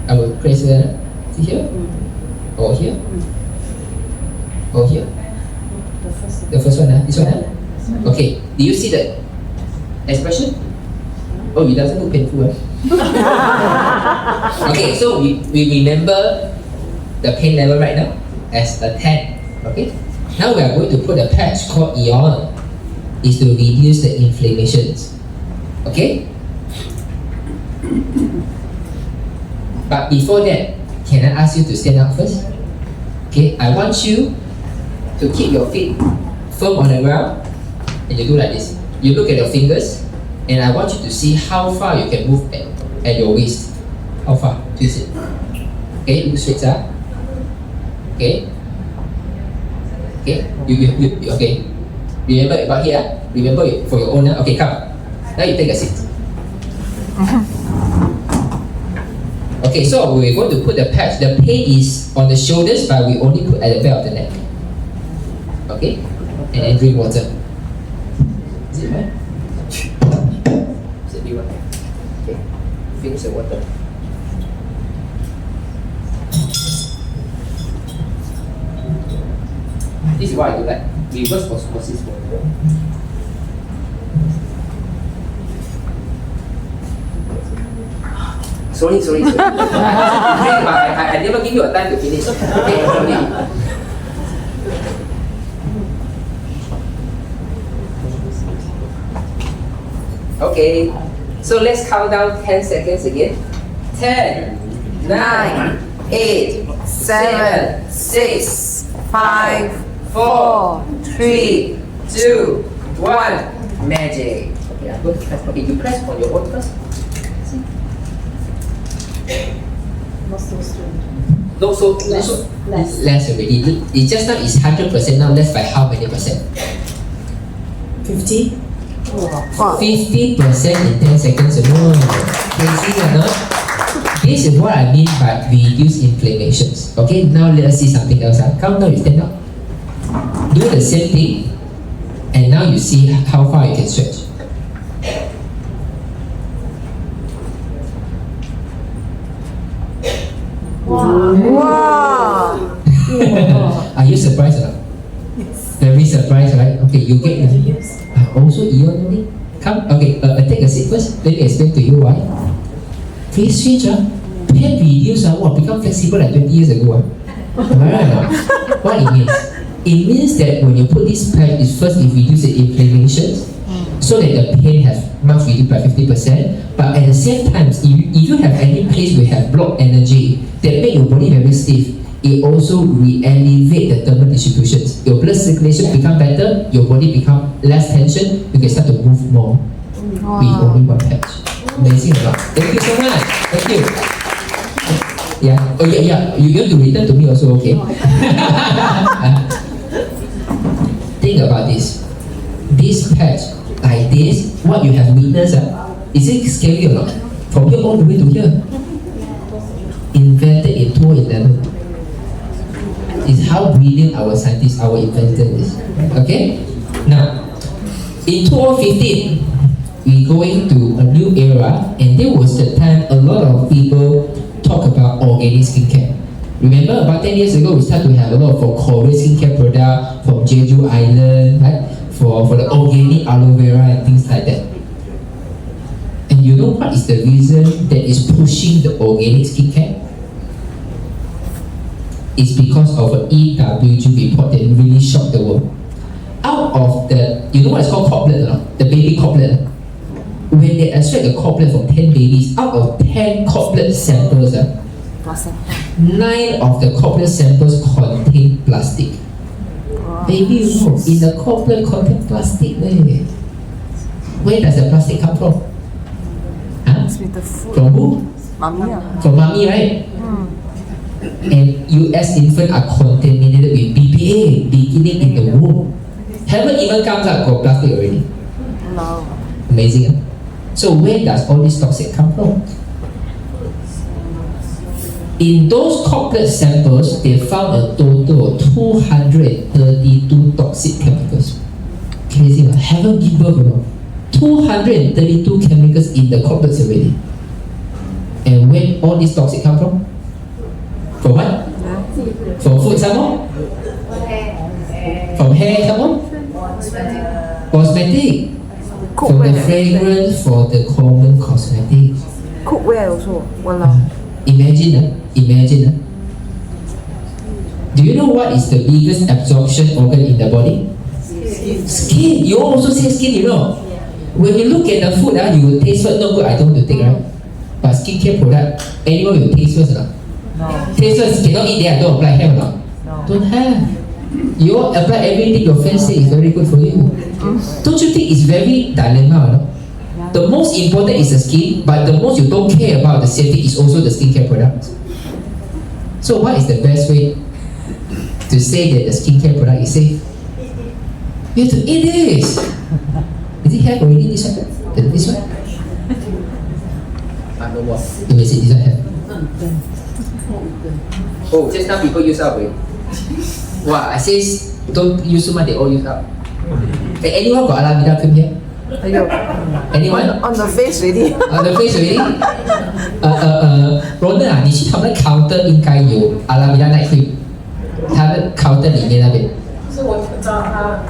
I will press it here, or here, or here. The first one, this one, Okay, do you see the expression? Oh, it doesn't look painful. Okay, so we remember the pain level right now as a 10. Okay, now we are going to put a patch called ion. Is to reduce the inflammations. Okay? But before that, can I ask you to stand up first? Okay, I want you to keep your feet firm on the ground and you do like this. You look at your fingers and I want you to see how far you can move at your waist. How far? Twist it. Okay, look straight up. Okay. Okay, okay. Remember about here? Remember it for your own. Okay, come. Now you take a seat. Okay, so we're going to put the patch. The pain is on the shoulders, but we only put at the back of the neck. Okay, and then drink water. Is it right? Is it right? Okay, finish the water. This is what I do like. Reverse osmosis for you. Sorry. I never give you a time to finish. Okay, sorry. Okay, so let's count down 10 seconds again. 10, 9, 8, 7, 6, 5, 4, 3, 2, 1. Magic. Okay, I'm going to press. Okay, you press on your own first. Not so less already. It just now is 100%. Now less by how many percent? 50. 50% in 10 seconds alone. Crazy or not? This is what I mean by reduce inflammations. Okay, now let us see something else. Come now, you stand up. Do the same thing, and now you see how far you can stretch. Wow! Are you surprised or not? Yes. Very surprised, right? Okay, you get also ion only. Come, okay, take a seat first. Let me explain to you why. Very strange, pain reduce, become flexible like 20 years ago. Right? What it means? It means that when you put this patch, it first it reduces the inflammation, so that the pain has much reduced by 50%. But at the same time, if you have any place where you have blocked energy that make your body very stiff, it also re-elevate the thermal distributions. Your blood circulation become better, your body become less tension, you can start to move more with only one patch. Amazing a lot. Thank you so much. Thank you. Yeah. Oh yeah. You have to return to me also, okay? Think about this. This patch, like this, what you have witnessed, is it scary or not? From here all the way to here. Invented in 2011. Is how brilliant our scientists, our inventor is. Okay? Now, in 2015, we going to a new era, and there was the time a lot of people talk about organic skincare. Remember, about 10 years ago, we started to have a lot of Korean skincare product from Jeju Island, right? For the organic aloe vera and things like that. And you know what is the reason that is pushing the organic skincare? It's because of an EWG report that really shocked the world. Out of the, you know what it's called cord blood, the baby cord blood. When they extract the cord blood from 10 babies, out of 10 cord blood samples, 9 of the cord blood samples contain plastic. Baby, you know, in the cord blood contain plastic. Where does the plastic come from? Huh? From who? Mommy. From mommy, right? And US infants are contaminated with BPA beginning in the womb. Haven't even comes out got plastic already. No. Amazing, huh? So where does all this toxic come from? In those cord blood samples, they found a total of 232 toxic chemicals. Crazy, huh? Haven't given birth, you know. 232 chemicals in the cord blood already. And where all this toxic come from? For what? For food some more? From hair some more? Cosmetic. For the fragrance, for the common cosmetic. Cookware also. Walao. Imagine. Do you know what is the biggest absorption organ in the body? Skin. You also say skin, you know. When you look at the food, you will taste what not good, I don't want to take, right? But skincare product, anyone will taste first or not? No. Taste first, cannot eat there, don't apply, have or not? No. Don't have. You all apply everything your friends say is very good for you. Don't you think it's very dilemma, no? The most important is the skin, but the most you don't care about the safety is also the skincare product. So what is the best way to say that the skincare product is safe? You have to eat this. Is it have already this one? This one? No more. You may say this one have. Oh, just now people use up already. Wow, I say don't use so much, they all use up. Anyone got Alavida cream here? Anyone? On the face already. On the face already? Ronald 你去他们的 counter 应该有 Alavida night cream， 他的 counter 里面那边。是我找他。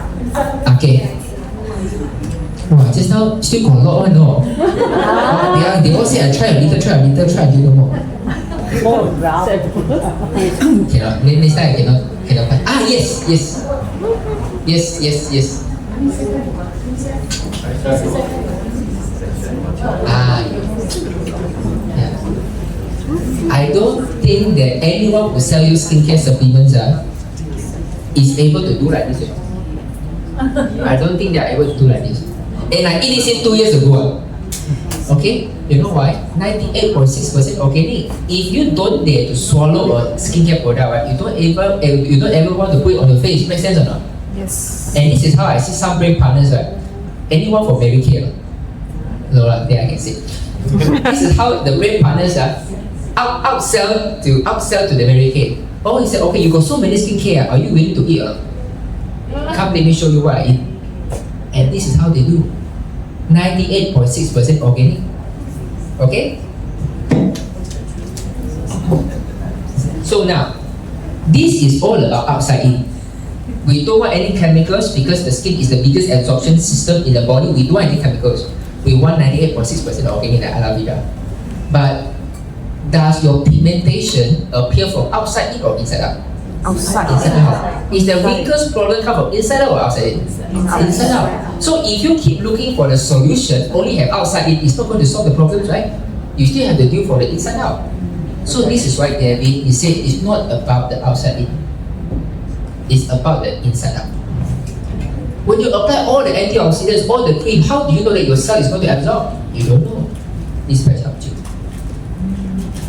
Okay. Wow, just now still got a lot one, no? They all say I try a little, try a little no more. Cannot. Next time I cannot find. Ah, yes. Ah, yeah. I don't think that anyone who sell you skincare supplements is able to do like this. I don't think they are able to do like this. And I eat this in 2 years ago. Okay? You know why? 98.6% organic. If you don't dare to swallow a skincare product, right, you don't ever want to put it on your face. Make sense or not? Yes. And this is how I see some brand partners, right? Anyone from Mary Kay? No, there I can see. This is how the brand partners outsell to the Mary Kay. Oh, he said, okay, you got so many skincare. Are you willing to eat? Come, let me show you what I eat. And this is how they do. 98.6% organic. Okay? So now, this is all about outside in. We don't want any chemicals because the skin is the biggest absorption system in the body. We don't want any chemicals. We want 98.6% organic like Alavida. But does your pigmentation appear from outside in or inside out? Outside. Inside out. Is the wrinkles problem come from inside out or outside in? Inside out. So if you keep looking for the solution, only have outside in, it's not going to solve the problems, right? You still have to deal for the inside out. So this is why David, he said it's not about the outside in. It's about the inside out. When you apply all the antioxidants, all the cream, how do you know that your cell is going to absorb? You don't know. This patch helps you.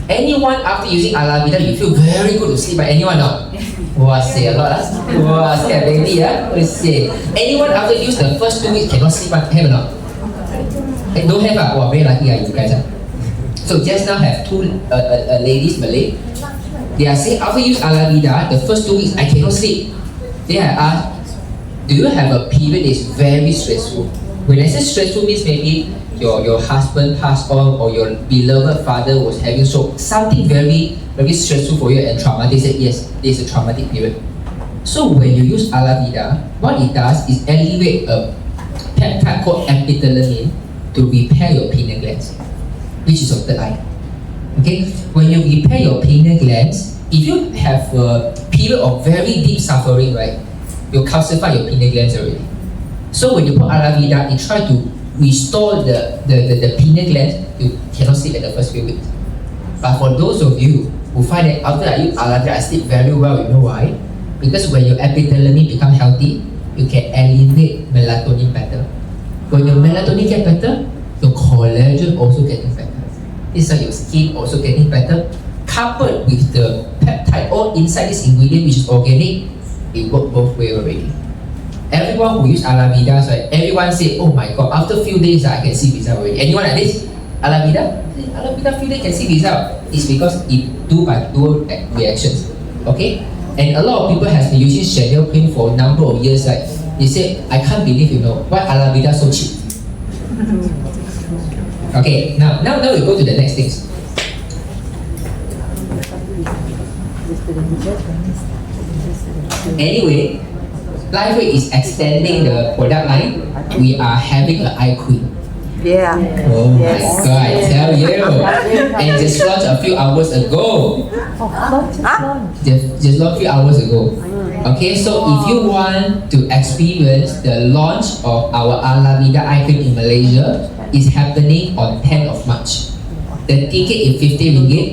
Anyone after using Alavida, you feel very good to sleep, but anyone not? Wow, say a lot. Wow, say a baby, say. Anyone after use the first 2 weeks cannot sleep, have or not? Don't have, wow, very lucky you guys. So just now have two ladies, Malay. They are saying after use Alavida, the first 2 weeks I cannot sleep. Then I ask, do you have a period that is very stressful? When I say stressful means maybe your husband passed on or your beloved father was having stroke, something very stressful for you and traumatic. They said yes, there is a traumatic period. So when you use Alavida, what it does is elevate a peptide called epithelium to repair your pineal glands, which is your third eye. Okay, when you repair your pineal glands, if you have a period of very deep suffering, right, you calcify your pineal glands already. So when you put Alavida, it tries to restore the pineal glands. You cannot sleep at the first few weeks. But for those of you who find that after I use Alavida, I sleep very well, you know why? Because when your epithelium become healthy, you can elevate melatonin better. When your melatonin get better, your collagen also getting better. This is your skin also getting better. Coupled with the peptide all inside this ingredient which is organic, it works both ways already. Everyone who use Alavida, right, everyone say, oh my god, after few days I can see result already. Anyone like this? Alavida few days can see result. It's because it do by dual reactions. Okay? And a lot of people has been using Chanel cream for a number of years, right? They say, I can't believe, why Alavida so cheap. Okay, now we go to the next things. Anyway, Lifewave is extending the product line. We are having an eye cream. Yeah. Oh my Yes. god, I tell you. And just launched a few hours ago. Just launched a few hours ago. Okay, so if you want to experience the launch of our Alameda eye cream in Malaysia, it's happening on 10th of March. The ticket is 50 ringgit.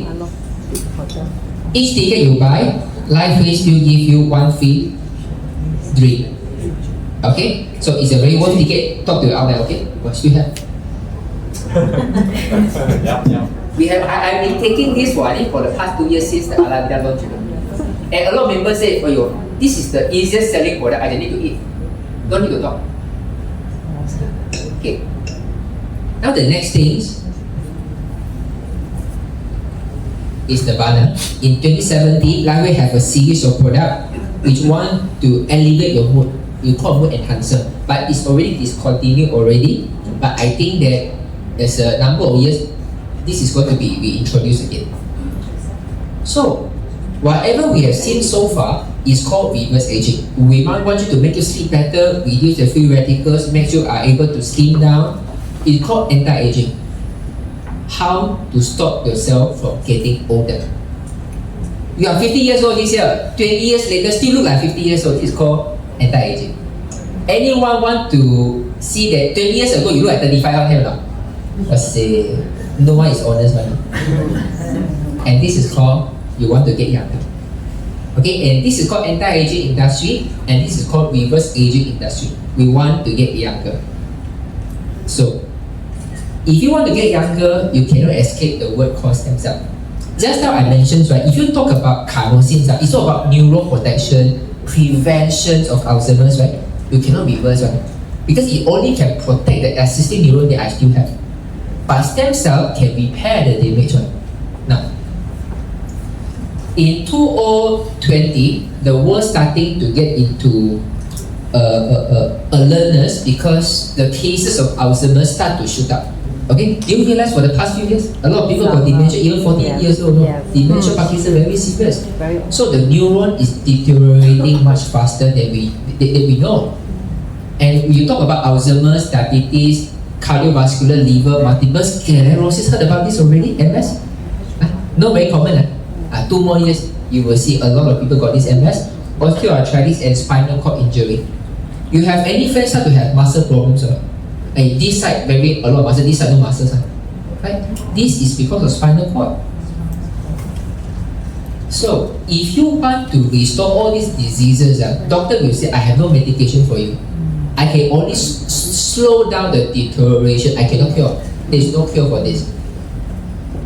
Each ticket you buy, Lifewave still give you one free drink. Okay, so it's a very worth ticket. Talk to your outlet, okay? What still have? We have. I've been taking this for the past 2 years since the Alameda launch. And a lot of members say, "Oh, yo, this is the easiest selling product. I don't need to eat. Don't need to talk." Okay. Now the next thing is the Bina. In 2017, Lifewave have a series of products which want to elevate your mood. You call mood enhancer, but it's already discontinued already. But I think that there's a number of years this is going to be reintroduced again. So whatever we have seen so far is called reverse aging. We might want you to make you sleep better, reduce the free radicals, make you are able to slim down. It's called anti-aging. How to stop yourself from getting older. You are 50 years old this year, 20 years later still look like 50 years old. It's called anti-aging. Anyone want to see that 20 years ago you look like 35 out here or not? Let's say no one is honest right now. And this is called you want to get younger. Okay, and this is called anti-aging industry, and this is called reverse aging industry. We want to get younger. So if you want to get younger, you cannot escape the word called stem cell. Just now I mentioned, right, if you talk about carnosine, it's all about neural protection, prevention of Alzheimer's, right? You cannot reverse, right? Because it only can protect the existing neuron that I still have. But stem cell can repair the damage, right? Now, in 2020, the world starting to get into alertness because the cases of Alzheimer's start to shoot up. Okay, do you realize for the past few years, a lot of people got dementia, even 40 years old, dementia, Parkinson, very serious. So the neuron is deteriorating much faster than we know. And you talk about Alzheimer's, diabetes, cardiovascular, liver, multiple sclerosis. Heard about this already? MS? No, very common. 2 more years, you will see a lot of people got this MS, osteoarthritis, and spinal cord injury. You have any friends start to have muscle problems? Hey, this side very a lot of muscle, this side no muscles, right? This is because of spinal cord. So if you want to restore all these diseases, doctor will say, I have no medication for you. I can only slow down the deterioration. I cannot cure. There is no cure for this.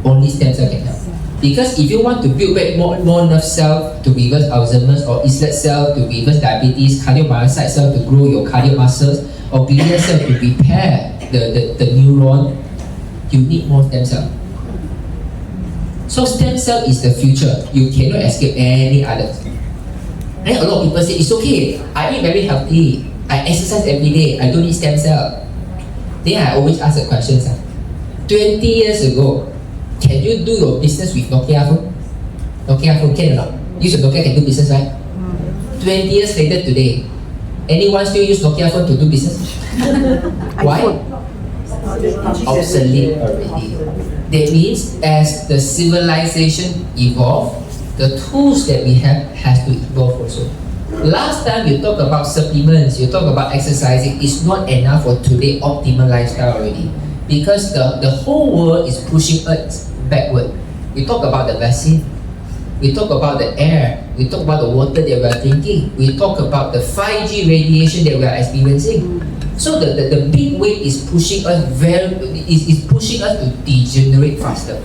Only stem cell can help. Because if you want to build back more nerve cell to reverse Alzheimer's, or islet cell to reverse diabetes, cardiomyocyte cell to grow your cardiac muscles, or glial cell to repair the neuron, you need more stem cell. So stem cell is the future. You cannot escape any others. And a lot of people say, it's okay, I eat very healthy, I exercise every day, I don't need stem cell. Then I always ask the question, 20 years ago, can you do your business with Nokia phone? Nokia phone can or not? Use your Nokia can do business, right? 20 years later today, anyone still use Nokia phone to do business? Why? Obsolete already. That means as the civilization evolve, the tools that we have has to evolve also. Last time you talk about supplements, you talk about exercising, it's not enough for today optimal lifestyle already. Because the whole world is pushing us backward. We talk about the vaccine, we talk about the air, we talk about the water that we are drinking, we talk about the 5G radiation that we are experiencing. So the big wave is pushing us is pushing us to degenerate faster.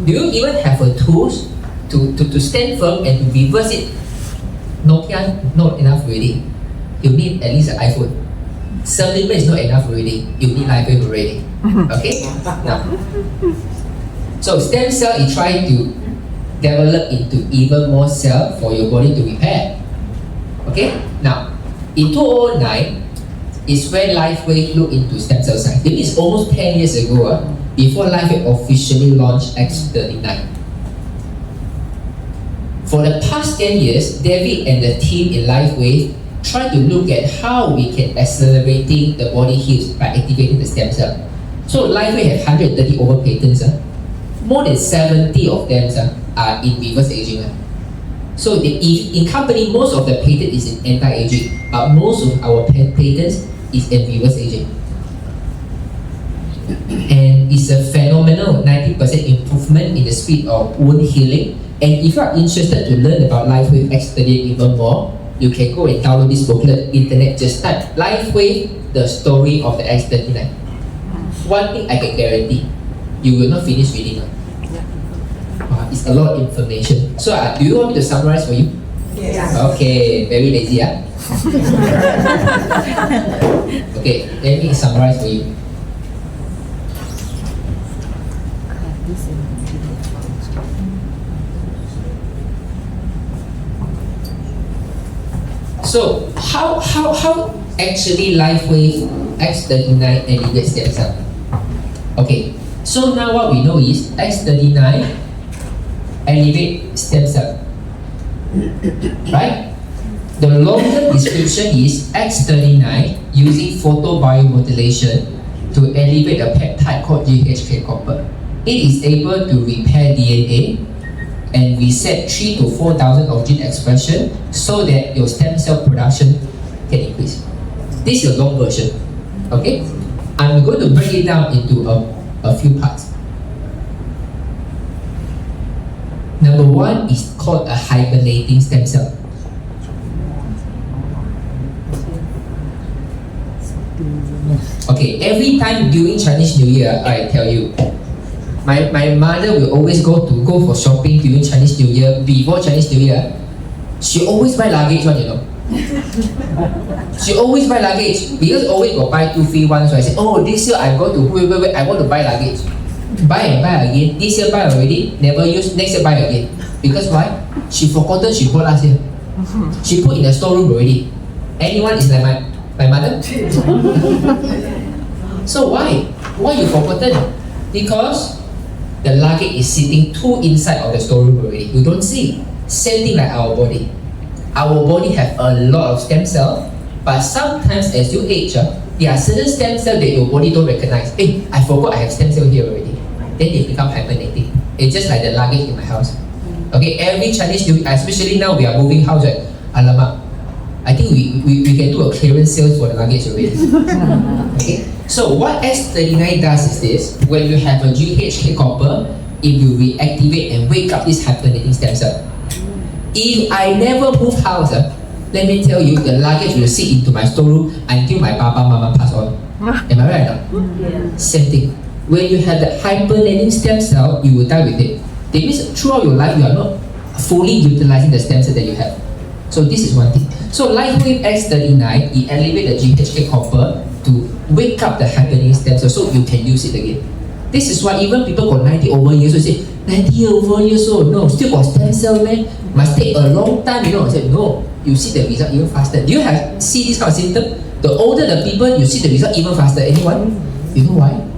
Do you even have a tools to stand firm and to reverse it? Nokia not enough already. You need at least an iPhone. Supplement is not enough already. You need Lifewave already. Okay? Now, so stem cell is trying to develop into even more cell for your body to repair. Okay? Now, in 2009 is when Lifewave looked into stem cell science. It is almost 10 years ago before Lifewave officially launched X39. For the past 10 years, David and the team in Lifewave try to look at how we can accelerating the body heals by activating the stem cell. So Lifewave have 130 over patents. More than 70 of them are in reverse aging. So in company, most of the patent is in anti-aging, but most of our patents is in reverse aging. And it's a phenomenal 90% improvement in the speed of wound healing. And if you are interested to learn about Lifewave X38 even more, you can go and download this booklet. Internet, just type Lifewave, the story of the X39. One thing I can guarantee, you will not finish reading it. It's a lot of information. So do you want me to summarize for you? Yes. Okay, very lazy, Okay, let me summarize for you. So how actually Lifewave X39 elevates stem cell? Okay, so now what we know is X39 elevate stem cell, right? The longer description is X39 using photobiomodulation to elevate a peptide called GHK copper. It is able to repair DNA and reset 3 to 4,000 of gene expression so that your stem cell production can increase. This is a long version. Okay, I'm going to break it down into a few parts. Number one is called a hibernating stem cell. Okay, every time during Chinese New Year, I tell you, my mother will always go for shopping during Chinese New Year. Before Chinese New Year, she always buy luggage one, you know. She always buy luggage because always got buy 2 free 1. So I said, oh, this year I go to wait, I want to buy luggage. Buy and buy again. This year buy already, never use. Next year buy again. Because why? She forgotten she bought last year. She put in the storeroom already. Anyone is like my mother? So why? Why you forgotten? Because the luggage is sitting too inside of the storeroom already. You don't see. Same thing like our body. Our body have a lot of stem cells, but sometimes as you age, there are certain stem cells that your body don't recognize. Hey, I forgot I have stem cell here already. Then they become hibernating. It's just like the luggage in my house. Okay, every Chinese New Year, especially now we are moving house, right? Alamak, I think we can do a clearance sale for the luggage already. Okay, so what S39 does is this: when you have a GHK copper, it will reactivate and wake up this hibernating stem cell. If I never move house, let me tell you, the luggage will sit into my storeroom until my papa mama pass on. Am I right now? Yeah. Same thing. When you have the hibernating stem cell, you will die with it. That means throughout your life, you are not fully utilizing the stem cell that you have. So this is one thing. So Lifewave X39, it elevates the GHK copper to wake up the hibernating stem cell so you can use it again. This is why even people got 90 over years old say, 90 over years old, no, still got stem cell, man. Must take a long time, you know. I said, no, you see the result even faster. Do you see this kind of symptom? The older the people, you see the result even faster. Anyone? You know why?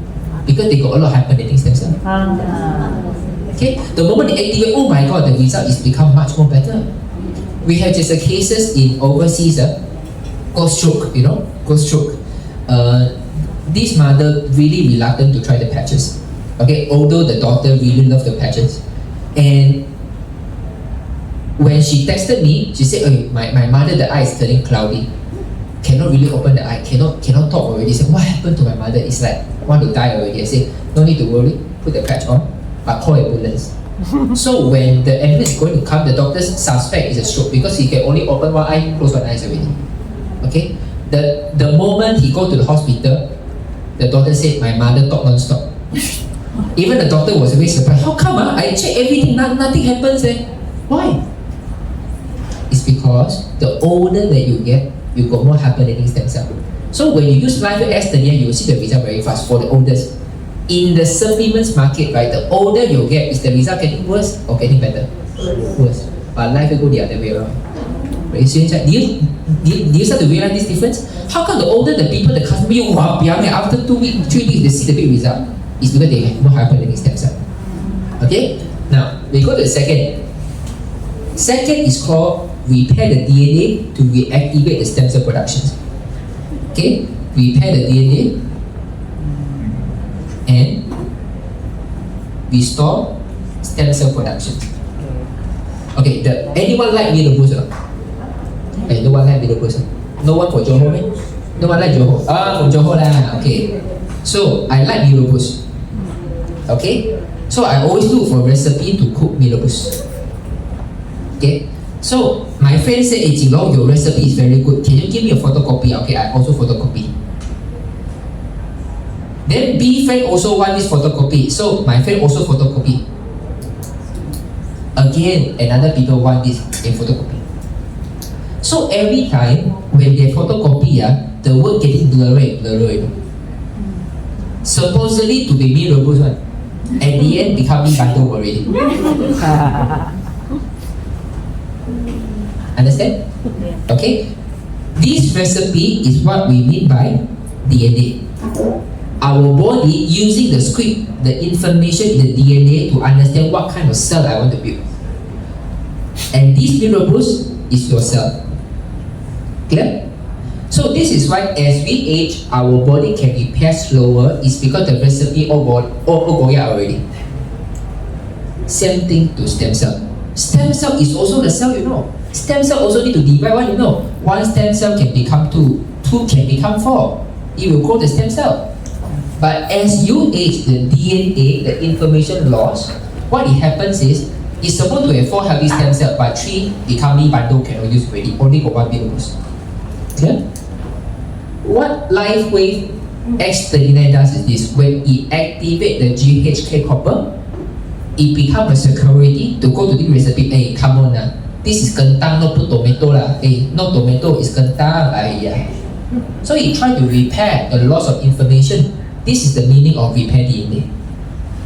Because they got a lot of hibernating stem cell. Okay, the moment they activate, oh my god, the result is become much more better. We have just cases in overseas, got stroke, you know, got stroke. This mother really reluctant to try the patches. Okay, although the daughter really loved the patches. And when she texted me, she said, oh, my mother, the eye is turning cloudy. Cannot really open the eye, cannot talk already. Say, what happened to my mother? It's like, want to die already. I say, no need to worry, put the patch on, but call ambulance. So when the ambulance is going to come, the doctors suspect it's a stroke because he can only open one eye, close one eye already. Okay? The moment he go to the hospital, the doctor said, my mother talk non-stop. Even the doctor was very surprised. How come? I check everything, nothing happens. Why? It's because the older that you get, you got more hibernating stem cell. So when you use Lifewave X39, you will see the result very fast for the oldest. In the supplements market, right, the older you get, is the result getting worse or getting better? Worse. But Lifewave go the other way around. Right? So do you start to realize this difference? How come the older the people, the customer, after 2 weeks, 3 weeks, they see the big result? It's because they have more hibernating stem cell. Okay? Now, we go to the second. Second is called repair the DNA to reactivate the stem cell production. Okay, repair the DNA and restore stem cell production. Okay, anyone like Milo Boost? Okay, no one like Milo Boost. No one for Johor, right? No one like Johor. From Johor lah. Okay, so I like Milo Boost. Okay, so I always look for recipe to cook Milo Boost. Okay, so my friend said, "Hey Jinlong, your recipe is very good. Can you give me a photocopy?" Okay, I also photocopy. Then B friend also want this photocopy, so my friend also photocopy. Again, another people want this in photocopy. So every time when they photocopy, the word getting blurry. Supposedly to be me robust one, at the end become me bandung already. Understand? Okay. This recipe is what we mean by DNA. Our body using the script, the information in the DNA to understand what kind of cell I want to build. And this little boost is your cell. Clear? So this is why as we age, our body can repair slower. It's because the recipe all going out already. Same thing to stem cell. Stem cell is also the cell, you know. Stem cell also need to divide, what you know. One stem cell can become 2, 2 can become 4. It will grow the stem cell. But as you age, the DNA, the information loss, what it happens is, it's supposed to have 4 healthy stem cells, but 3 becoming bundle cannot use already. Only got 1 boost. Clear? What Lifewave X39 does is this: when it activates the GHK copper, it becomes a security to go to the recipe. Hey, come on now. This is kentang, not put tomato lah. Hey, no tomato is kentang. So it tries to repair the loss of information. This is the meaning of repair DNA.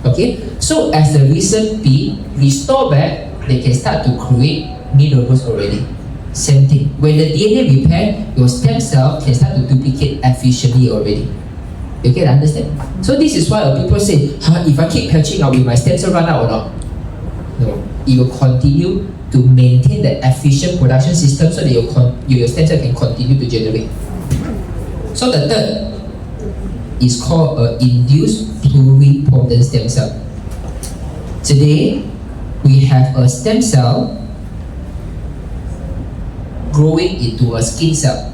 Okay, so as the recipe restore back, they can start to create new robust already. Same thing. When the DNA repair, your stem cell can start to duplicate efficiently already. You can understand? So this is why people say, if I keep patching out, will my stem cell run out or not? No, it will continue to maintain the efficient production system so that your stem cell can continue to generate. So the third is called an induced pluripotent stem cell. Today, we have a stem cell growing into a skin cell.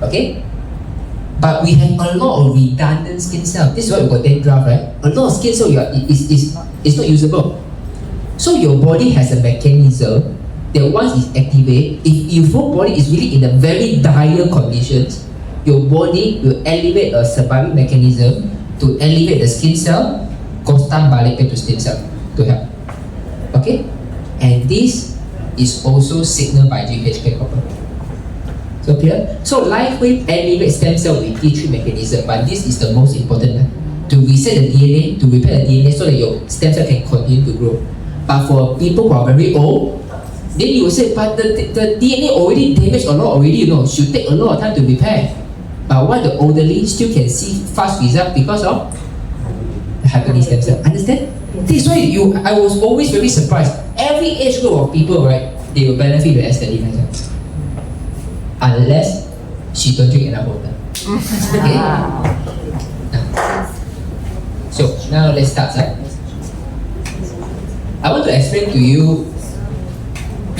Okay? But we have a lot of redundant skin cells. This is why we got dandruff, right? A lot of skin cells is not usable. So your body has a mechanism that once it's activated, if your body is really in a very dire conditions, your body will elevate a surviving mechanism to elevate the skin cell, constant balik to stem cell to help. Okay? And this is also signaled by GHK copper. So clear? So Lifewave elevates stem cell with T3 mechanism, but this is the most important to reset the DNA, to repair the DNA so that your stem cell can continue to grow. But for people who are very old, then you will say, but the DNA already damaged a lot already, you know, should take a lot of time to repair. But why the elderly still can see fast result because of the happening stem cell? Understand? This is why I was always very surprised. Every age group of people, right, they will benefit the S39. Unless she don't drink enough water. Okay? So now let's start. I want to explain to you.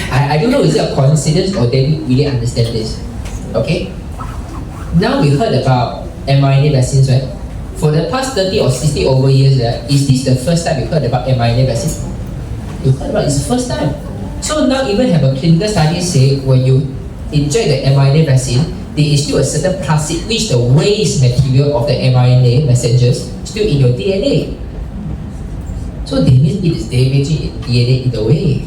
I don't know is it a coincidence or they really understand this. Okay? Now we heard about mRNA vaccines, right? For the past 30 or 60 over years, is this the first time you heard about mRNA vaccine? You heard about it's the first time. So now even have a clinical study say when you inject the mRNA vaccine, there is still a certain plastic which the waste material of the mRNA messengers still in your DNA. So that means it is damaging DNA in a way.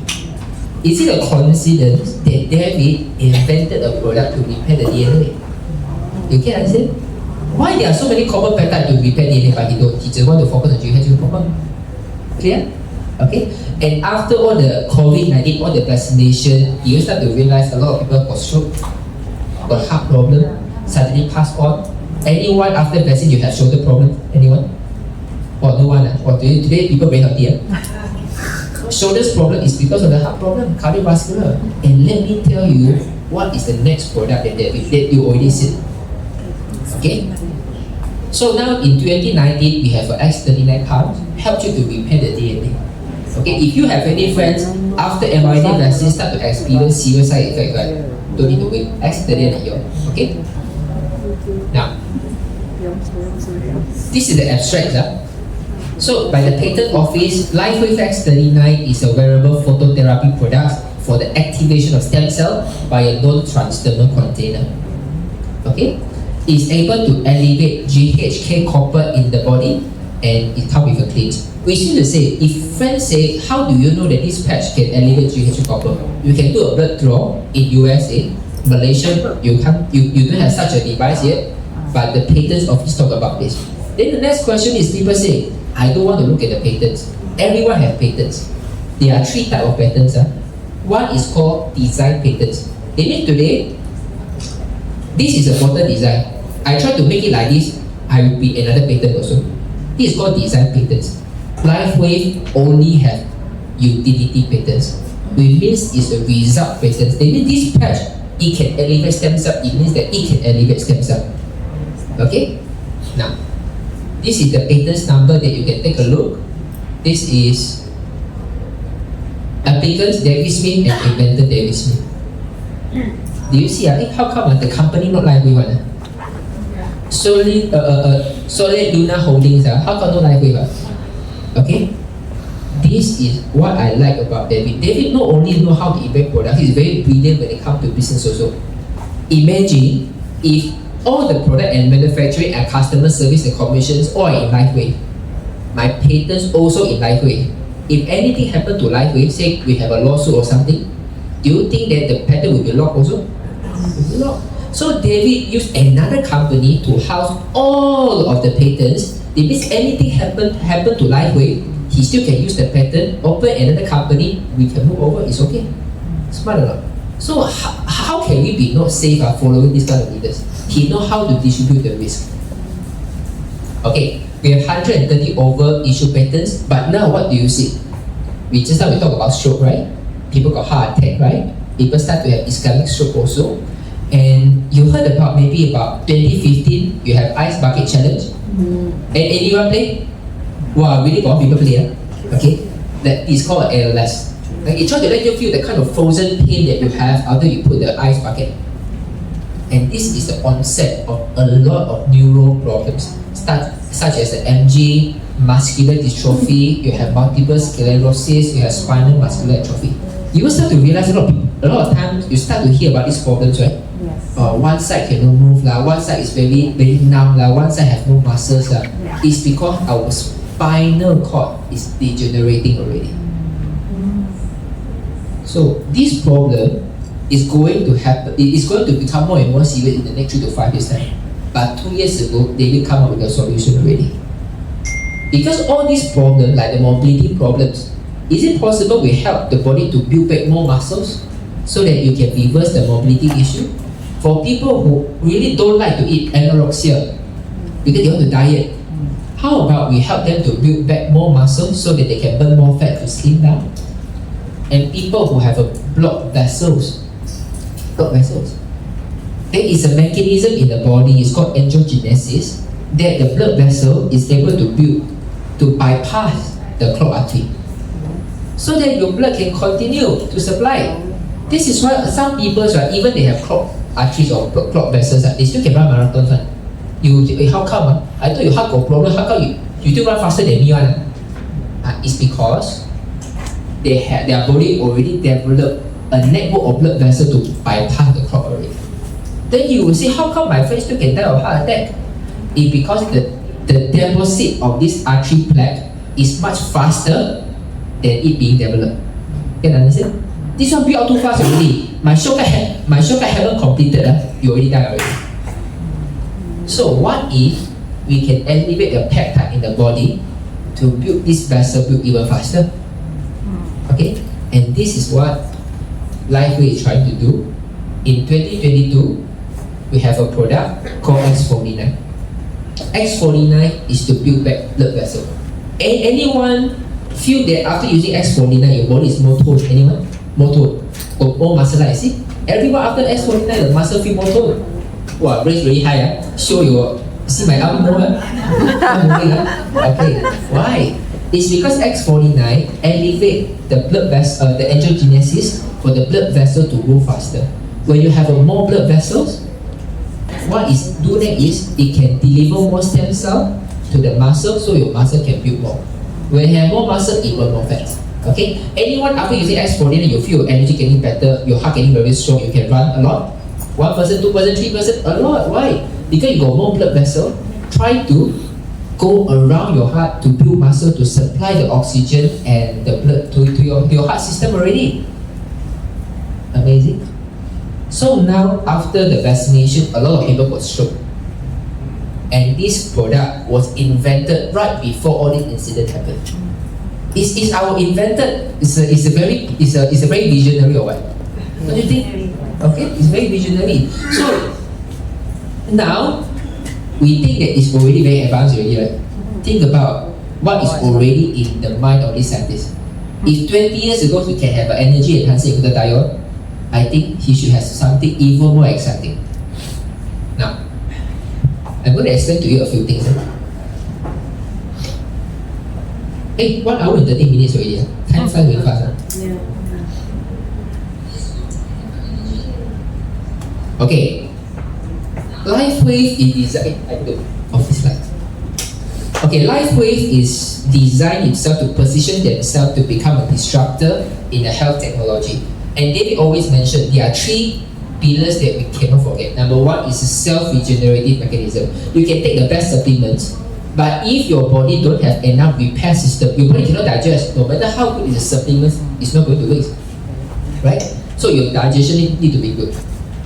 Is it a coincidence that David invented a product to repair the DNA? You can understand? Why there are so many common peptides to repair DNA but he just want to focus on GHG problem? Clear? Okay? And after all the COVID-19, all the vaccination, you start to realize a lot of people got stroke, got heart problem, suddenly passed on. Anyone after vaccine you have shoulder problem? Anyone? Or no one? Or today people very healthy? Shoulders problem is because of the heart problem, cardiovascular. And let me tell you, what is the next product that you already see? Okay. So now in 2019, we have an X39 card, helps you to repair the DNA. Okay, if you have any friends after mRNA vaccine start to experience serious side effects, right? Don't need to wait. X39 here. Okay. Now, this is the abstract. So by the patent office, Lifewave X39 is a wearable phototherapy product for the activation of stem cell by a non-transdermal container. Okay. Is able to elevate GHK copper in the body, and it comes with a claim. We used to say, if friends say, how do you know that this patch can elevate GHK copper? You can do a blood draw in USA, Malaysia. You don't have such a device yet, but the patents office talk about this. Then the next question is, people say, I don't want to look at the patents. Everyone has patents. There are 3 types of patents. One is called design patents. They mean today, this is a bottle design. I try to make it like this, I will be another patent also. This is called design patents. Lifewave only have utility patents, which means it's a result patents. They mean this patch, it can elevate stem cell, it means that it can elevate stem cell. Okay? Now, this is the patents number that you can take a look. This is applicants David Smith and inventor David Smith. Do you see? How come the company not Lifewave one? Solid Luna Holdings. How come no Lifewave? Okay. This is what I like about David. David not only know how to invent products, he's very brilliant when it comes to business also. Imagine if all the product and manufacturing and customer service and commissions all in Lifewave. My patents also in Lifewave. If anything happen to Lifewave, say we have a lawsuit or something, do you think that the patent will be locked also? So David used another company to house all of the patents. If anything happen to Lifewave, he still can use the patent, open another company, we can move over, it's okay. Smart or not? So how can we be not safe following this kind of leaders? He know how to distribute the risk. Okay, we have 130 over issued patents, but now what do you see? We talk about stroke, right? People got heart attack, right? People start to have ischemic stroke also. And you heard about maybe about 2015, you have Ice Bucket Challenge. And anyone play? Wow, really got people play. Okay, that is called ALS. Like it tries to let you feel the kind of frozen pain that you have after you put the ice bucket. And this is the onset of a lot of neuro problems, such as the MG, muscular dystrophy, you have multiple sclerosis, you have spinal muscular atrophy. You will start to realize a lot of times you start to hear about these problems, right? Yes. One side cannot move, one side is very numb, one side has no muscles. It's because our spinal cord is degenerating already. So this problem is going to happen. It is going to become more and more serious in the next 3 to 5 years time. But 2 years ago, they will come up with a solution already. Because all these problems, like the mobility problems, is it possible we help the body to build back more muscles so that you can reverse the mobility issue? For people who really don't like to eat anorexia because they want to diet, how about we help them to build back more muscles so that they can burn more fat to slim down? And people who have a blocked vessels, there is a mechanism in the body, it's called angiogenesis, that the blood vessel is able to bypass the clogged artery, so that your blood can continue to supply. This is why some people, even they have clogged arteries or clogged vessels, they still can run marathons. How come? I thought your heart got problem. How come you still run faster than me? It's because their body already developed a network of blood vessels to bypass the clot already. Then you will say, how come my friend still can die of heart attack? It's because the deposit of this artery plaque is much faster than it being developed. Can you understand? This one built out too fast already. My shortcut haven't completed, you already die already. So what if we can elevate the peptide in the body to build this vessel build even faster? Okay, and this is what Lifewave is trying to do. In 2022, we have a product called X49. X49 is to build back blood vessel. Anyone feel that after using X49, your body is more toned. Anyone? More toned. Or more muscle, see? Everyone after X49, the muscle feel more toned. Wow, raise really high. Show your, see my arm more? Okay, why? It's because X49 elevate the blood vessel, the angiogenesis for the blood vessel to grow faster. When you have more blood vessels, what is do that is it can deliver more stem cell to the muscle, so your muscle can build more. When you have more muscle, it burn more fat. Okay. Anyone after using X49, you feel your energy getting better, your heart getting very strong, you can run a lot. 1%, 2%, 3%, a lot. Why? Because you got more blood vessel. Try to go around your heart to build muscle to supply the oxygen and the blood to your heart system already. Amazing. So now after the vaccination, a lot of people got stroke. And this product was invented right before all this incident happened. It's our invented. It's a very visionary or what? What do you think? Okay, it's very visionary. So now we think that it's already very advanced already, right? Think about what is already in the mind of this scientist. If 20 years ago he can have an energy enhancing glutathione, I think he should have something even more exciting. Now, I'm going to explain to you a few things. Hey, 1 hour and 30 minutes already. Time flies very fast. Okay. Lifewave is designed. I do office slide. Okay, Lifewave is designed itself to position themselves to become a disruptor in the health technology. And David always mentioned there are 3 pillars that we cannot forget. Number 1 is a self-regenerative mechanism. You can take the best supplements, but if your body don't have enough repair system, your body cannot digest. No matter how good is the supplement, it's not going to work, right? So your digestion need to be good.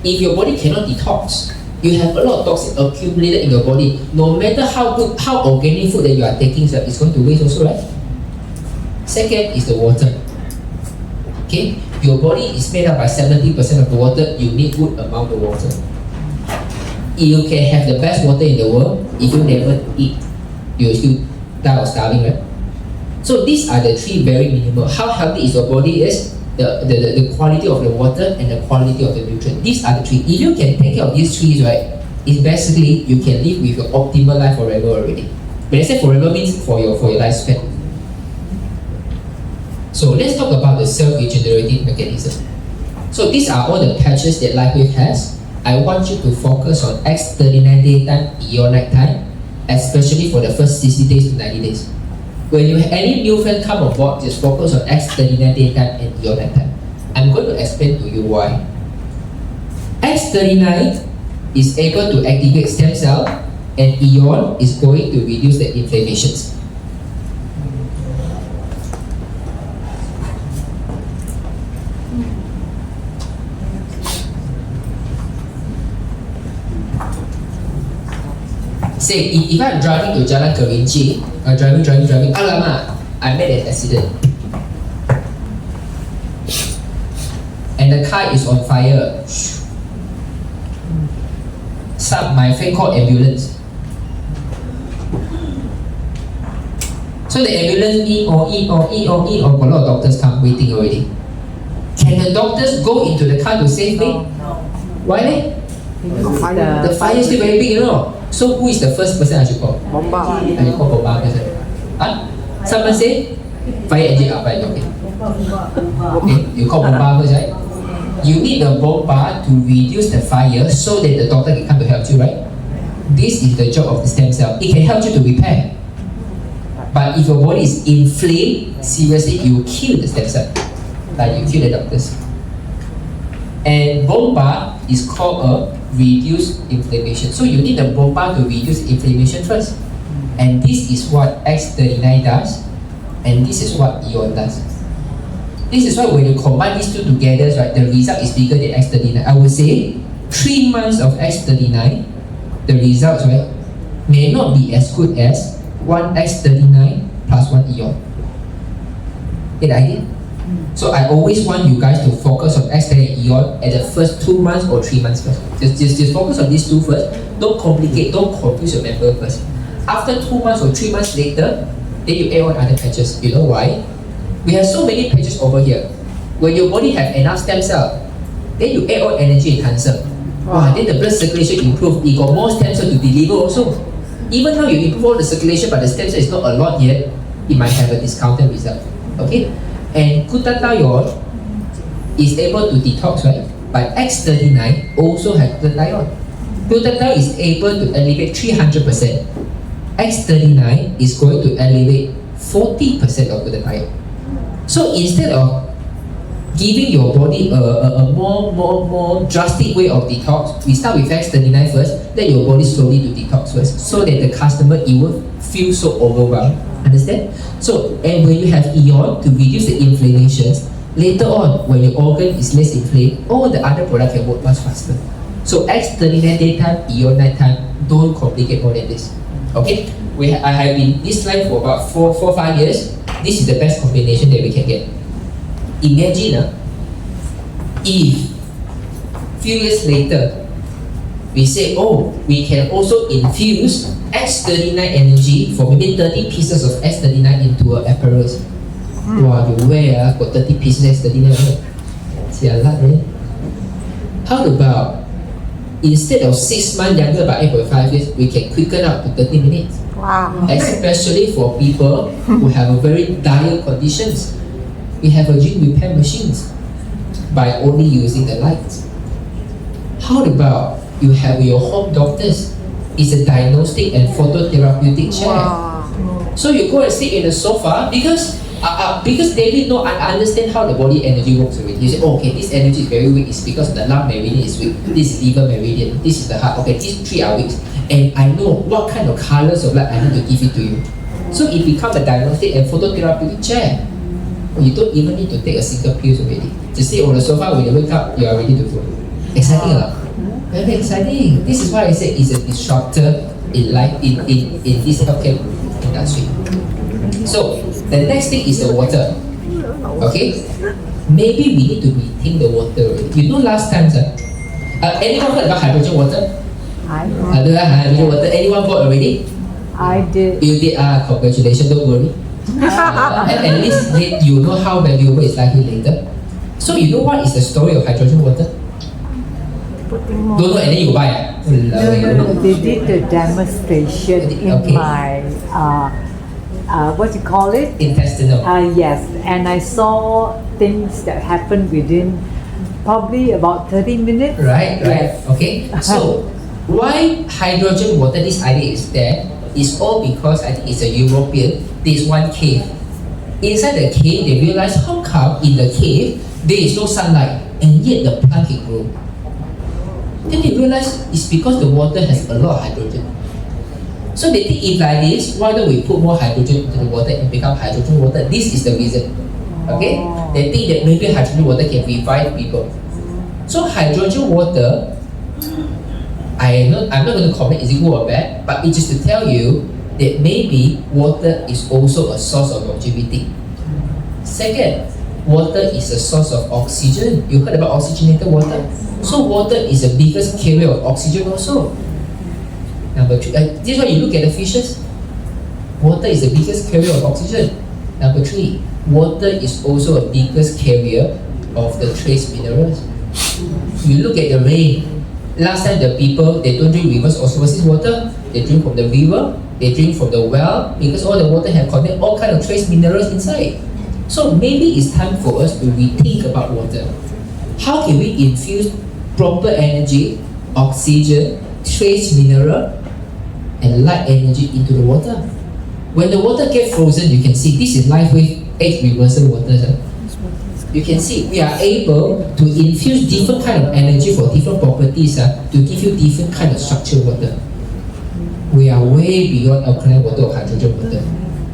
If your body cannot detox, you have a lot of toxin accumulated in your body. No matter how good, how organic food that you are taking, it's going to waste also, right? Second is the water. Okay, your body is made up by 70% of the water. You need good amount of water. You can have the best water in the world. If you never eat, you will still die of starving, right? So these are the 3 very minimal. How healthy is your body is the quality of the water and the quality of the nutrient. These are the 3. If you can take care of these 3, right, it's basically you can live with your optimal life forever already. When I say forever means for your lifespan. So let's talk about the self-regenerative mechanism. So these are all the patches that Lifewave has. I want you to focus on X39 daytime, EON nighttime, especially for the first 60 days to 90 days. When you have any new friend come on board, just focus on X39 daytime and EON nighttime. I'm going to explain to you why. X39 is able to activate stem cell, and EON is going to reduce the inflammations. Say, if I'm driving to Jalan Kerinci, driving, alamak, I made an accident. And the car is on fire. My friend called ambulance. So the ambulance got a lot of doctors come waiting already. Can the doctors go into the car to save me? Why? The fire is still very big, you know. So who is the first person I should call? Bomba. I should call Bomba person. Huh? Someone say fire engine up, right? Okay. Okay, you call Bomba first, right? You need the Bomba to reduce the fire so that the doctor can come to help you, right? This is the job of the stem cell. It can help you to repair. But if your body is inflamed, seriously, you kill the stem cell. Like you kill the doctors. And Bomba is called a reduce inflammation. So you need the Bomba to reduce inflammation first. And this is what X39 does, and this is what EON does. This is why when you combine these 2 together, right, the result is bigger than X39. I would say 3 months of X39, the results, right, may not be as good as 1 X39 plus 1 EON. Get the idea? So I always want you guys to focus on X39 EON at the first 2 months or 3 months first. Just focus on these 2 first. Don't complicate, don't confuse your member first. After 2 months or 3 months later, then you add on other patches. You know why? We have so many patches over here. When your body have enough stem cell, then you add on energy enhancer. Wow, then the blood circulation improve. You got more stem cell to deliver also. Even though you improve all the circulation, but the stem cell is not a lot yet, it might have a discounted result. Okay? And glutathione is able to detox, right? But X39 also has glutathione. Glutathione is able to elevate 300%. X39 is going to elevate 40% of glutathione. So instead of giving your body a more drastic way of detox, we start with X39 first, let your body slowly to detox first, so that the customer, it won't feel so overwhelmed. Understand? So, and when you have Eon to reduce the inflammations, later on, when your organ is less inflamed, all the other products can work much faster. So X39 daytime, Eon nighttime, don't complicate more than this. Okay? I have been this line for about 4-5 years. This is the best combination that we can get. Imagine if few years later we say, oh, we can also infuse X39 energy for maybe 30 pieces of X39 into an apparatus. Wow, you wear got 30 pieces X39. How about instead of 6 months younger by 8.5 years, we can quicken up to 30 minutes. Wow. Especially for people who have a very dire conditions. We have a gene repair machines by only using the lights. How about you have your home doctors? It's a diagnostic and phototherapeutic chair. Wow. So you go and sit in the sofa because they didn't know and understand how the body energy works already. You say, oh, okay, this energy is very weak. It's because the lung meridian is weak. This is liver meridian. This is the heart. Okay, these 3 are weak. And I know what kind of colors of light I need to give it to you. So it becomes a diagnostic and phototherapeutic chair. You don't even need to take a single pill already. Just sit on the sofa, when you wake up, you are ready to go. Exciting enough? Very exciting. This is why I say it's a disruptor in life in this healthcare industry. So the next thing is the water. Okay? Maybe we need to rethink the water already. You know last time, anyone heard about hydrogen water? I know. Hydrogen water. Anyone bought already? I did. You did. Congratulations. Don't worry. At least you know how valuable it's likely later. So you know what is the story of hydrogen water? Don't know, and then you buy. No. They did the demonstration in my what you call it? Intestinal. Yes, and I saw things that happened within probably about 30 minutes. Right. Yes. Okay. So why hydrogen water? This idea is there. It's all because I think it's a European. There's one cave. Inside the cave, they realize how come in the cave there is no sunlight and yet the plant can grow. Then they realize it's because the water has a lot of hydrogen. So they think if like this, why don't we put more hydrogen into the water and become hydrogen water? This is the reason. Okay? They think that maybe hydrogen water can revive people. So hydrogen water, I'm not going to comment is it good or bad, but it's just to tell you that maybe water is also a source of longevity. Second, water is a source of oxygen. You heard about oxygenated water? So water is the biggest carrier of oxygen also. Number 2, this is why you look at the fishes. Water is the biggest carrier of oxygen. Number 3, water is also a biggest carrier of the trace minerals. You look at the rain. Last time the people, they don't drink reverse osmosis water. They drink from the river. They drink from the well because all the water have contained all kind of trace minerals inside. So maybe it's time for us to rethink about water. How can we infuse proper energy, oxygen, trace mineral, and light energy into the water? When the water gets frozen, you can see this is Lifewave age reversal water. You can see we are able to infuse different kind of energy for different properties to give you different kind of structured water. We are way beyond alkaline water or hydrogen water.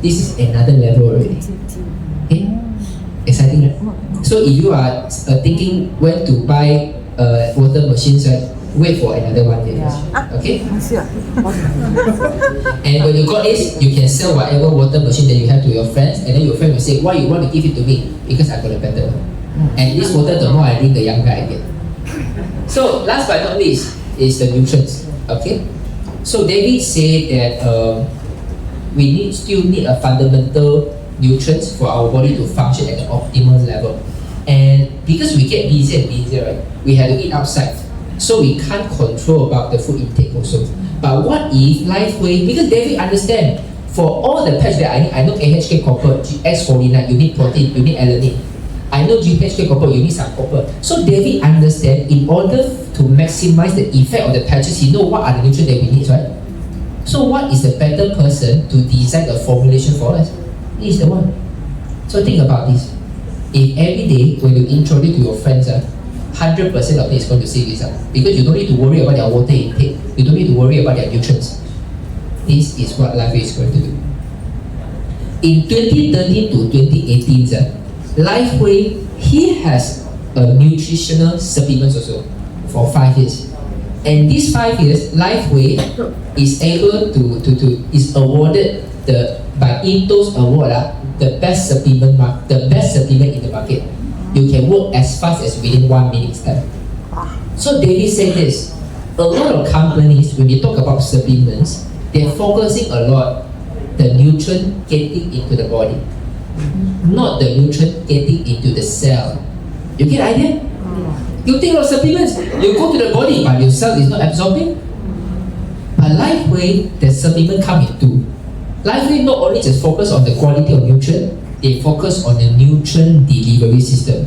This is another level already. Okay? Exciting, right? So if you are thinking when to buy water machines, wait for another 1 year. Okay? And when you got this, you can sell whatever water machine that you have to your friends, and then your friend will say, why you want to give it to me? Because I got a better one. And this water, the more I drink, the younger I get. So last but not least is the nutrients. Okay? So David said that we still need a fundamental nutrients for our body to function at an optimal level. And because we get busier and busier, right, we have to eat outside. So we can't control about the food intake also. But what if Lifewave, because David understand, for all the patch that I need, I know AHK copper, X49, you need protein, you need alanine. I know GHK copper, you need some copper. So David understand, in order to maximize the effect of the patches, he know what are the nutrients that we need, right? So what is the better person to design the formulation for us? He is the one. So think about this. If every day when you introduce to your friends, 100% of it is going to see result, because you don't need to worry about their water intake, you don't need to worry about their nutrients. This is what Lifewave is going to do. In 2013 to 2018, Lifewave, he has a nutritional supplements also for 5 years. And these 5 years, Lifewave is able to is awarded by Into's award, the best supplement in the market. You can work as fast as within 1 minute's time. So David said this, a lot of companies, when they talk about supplements, they're focusing a lot the nutrient getting into the body, not the nutrient getting into the cell. You get the idea? You take a lot of supplements, you go to the body, but your cell is not absorbing. But Lifewave, the supplement come in two. Lifewave not only just focus on the quality of nutrient, they focus on the nutrient delivery system.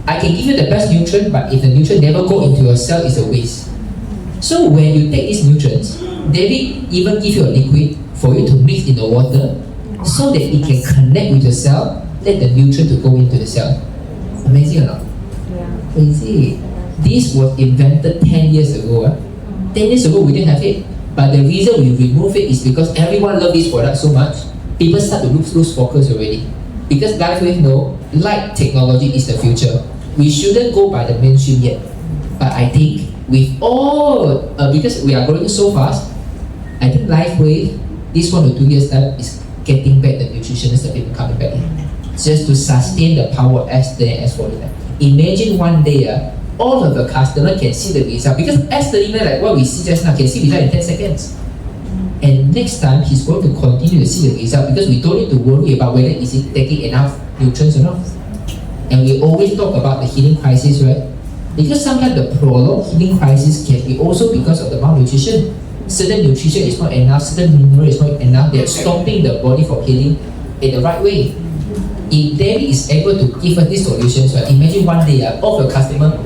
I can give you the best nutrient, but if the nutrient never go into your cell, it's a waste. So when you take these nutrients, David even give you a liquid for you to mix in the water, so that it can connect with the cell, let the nutrient to go into the cell. Amazing or not? Yeah. Crazy. This was invented 10 years ago. 10 years ago we didn't have it. But the reason we remove it is because everyone loves this product so much, people start to lose focus already. Because Lifewave know, light technology is the future. We shouldn't go by the mainstream yet. But I think with all, because we are growing so fast, I think Lifewave, this 1 or 2 years time, is getting back the nutritionist that people coming back in. Just to sustain the power of S30 and S49. Imagine one day, all of the customer can see the result, because S30, like what we see just now, can see result in 10 seconds. And next time, he's going to continue to see the result, because we don't need to worry about whether is he taking enough nutrients or not. And we always talk about the healing crisis, right? Because sometimes the prolonged healing crisis can be also because of the malnutrition. Certain nutrition is not enough, certain mineral is not enough, they're stopping the body from healing in the right way. If David is able to give us these solutions, right, imagine one day, all of your customer,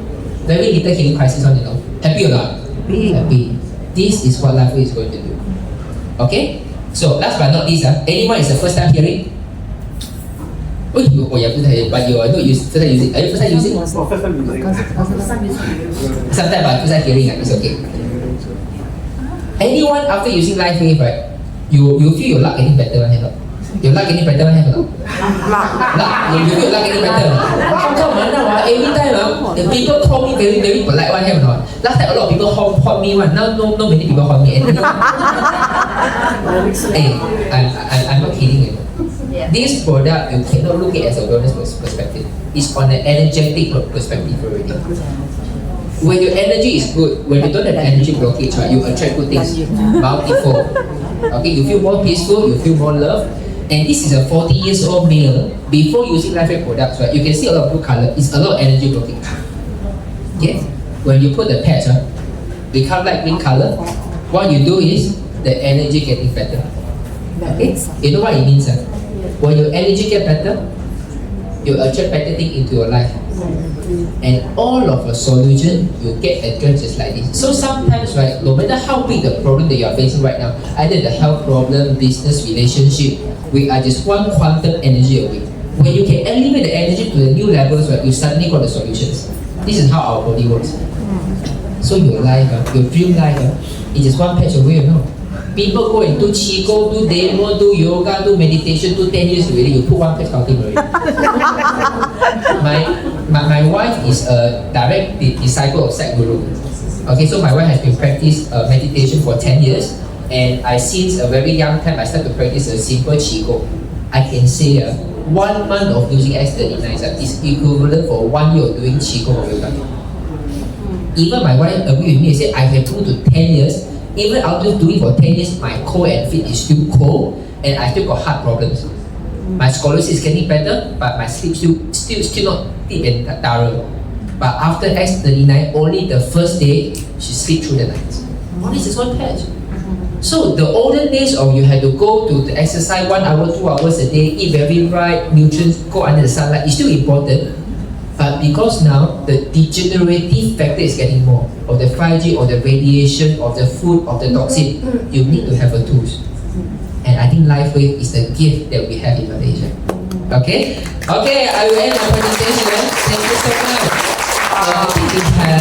very little healing crisis on, happy or not? Happy. This is what Lifewave is going to do. Okay? So last but not least, anyone is the first time hearing? Oh, yeah, but you are not first time using. Are you first time using? First time using. Sometimes but first time hearing, it's okay. Anyone after using Lifewave, right? You feel your luck getting better, right? Your luck getting better, right? Luck. You feel your luck getting better. How come now? Every time the people call me very very polite, one have not. Last time a lot of people haunt me one. Now no many people haunt me. Hey, I'm not kidding you. This product you cannot look at it as a wellness perspective. It's on an energetic perspective already. When your energy is good, when you don't have energy blockage, right, you attract good things, multiple. Okay, you feel more peaceful, you feel more love. And this is a 40 years old male. Before using Lifewave products, right, you can see a lot of blue color. It's a lot of energy blockage. Okay, when you put the patch, become light green color. What you do is the energy getting better. Okay, you know what it means? When your energy get better, you attract better things into your life. And all of a solution you get addressed just like this. So sometimes, right, no matter how big the problem that you are facing right now, either the health problem, business, relationship, we are just one quantum energy away. When you can elevate the energy to the new levels, right, you suddenly got the solutions. This is how our body works. So your life, your dream life, is just one patch away, you know. People go and do Qigong, do demo, do yoga, do meditation, do 10 years already, you put one patch counting already. My wife is a direct disciple of Sat Guru. Okay, so my wife has been practicing meditation for 10 years, and since a very young time I started to practice a simple Qigong. I can say 1 month of using S39 is equivalent for 1 year of doing Qigong or yoga. Even my wife agreed with me and said I have 2 to 10 years. Even after doing for 10 years, my core and feet is still cold. and I still got heart problems. My scoliosis is getting better, but my sleep still not deep and thorough. But after X39, only the first day she sleep through the night. All this is one patch. So the olden days of you had to go to the exercise 1 hour, 2 hours a day, eat very right, nutrients, go under the sunlight, is still important. But because now the degenerative factor is getting more of the 5G, of the radiation, of the food, of the toxin, you need to have a tools. And I think Lifewave is the gift that we have in Malaysia. Okay? Okay, I will end my presentation. Thank you so much. I think we have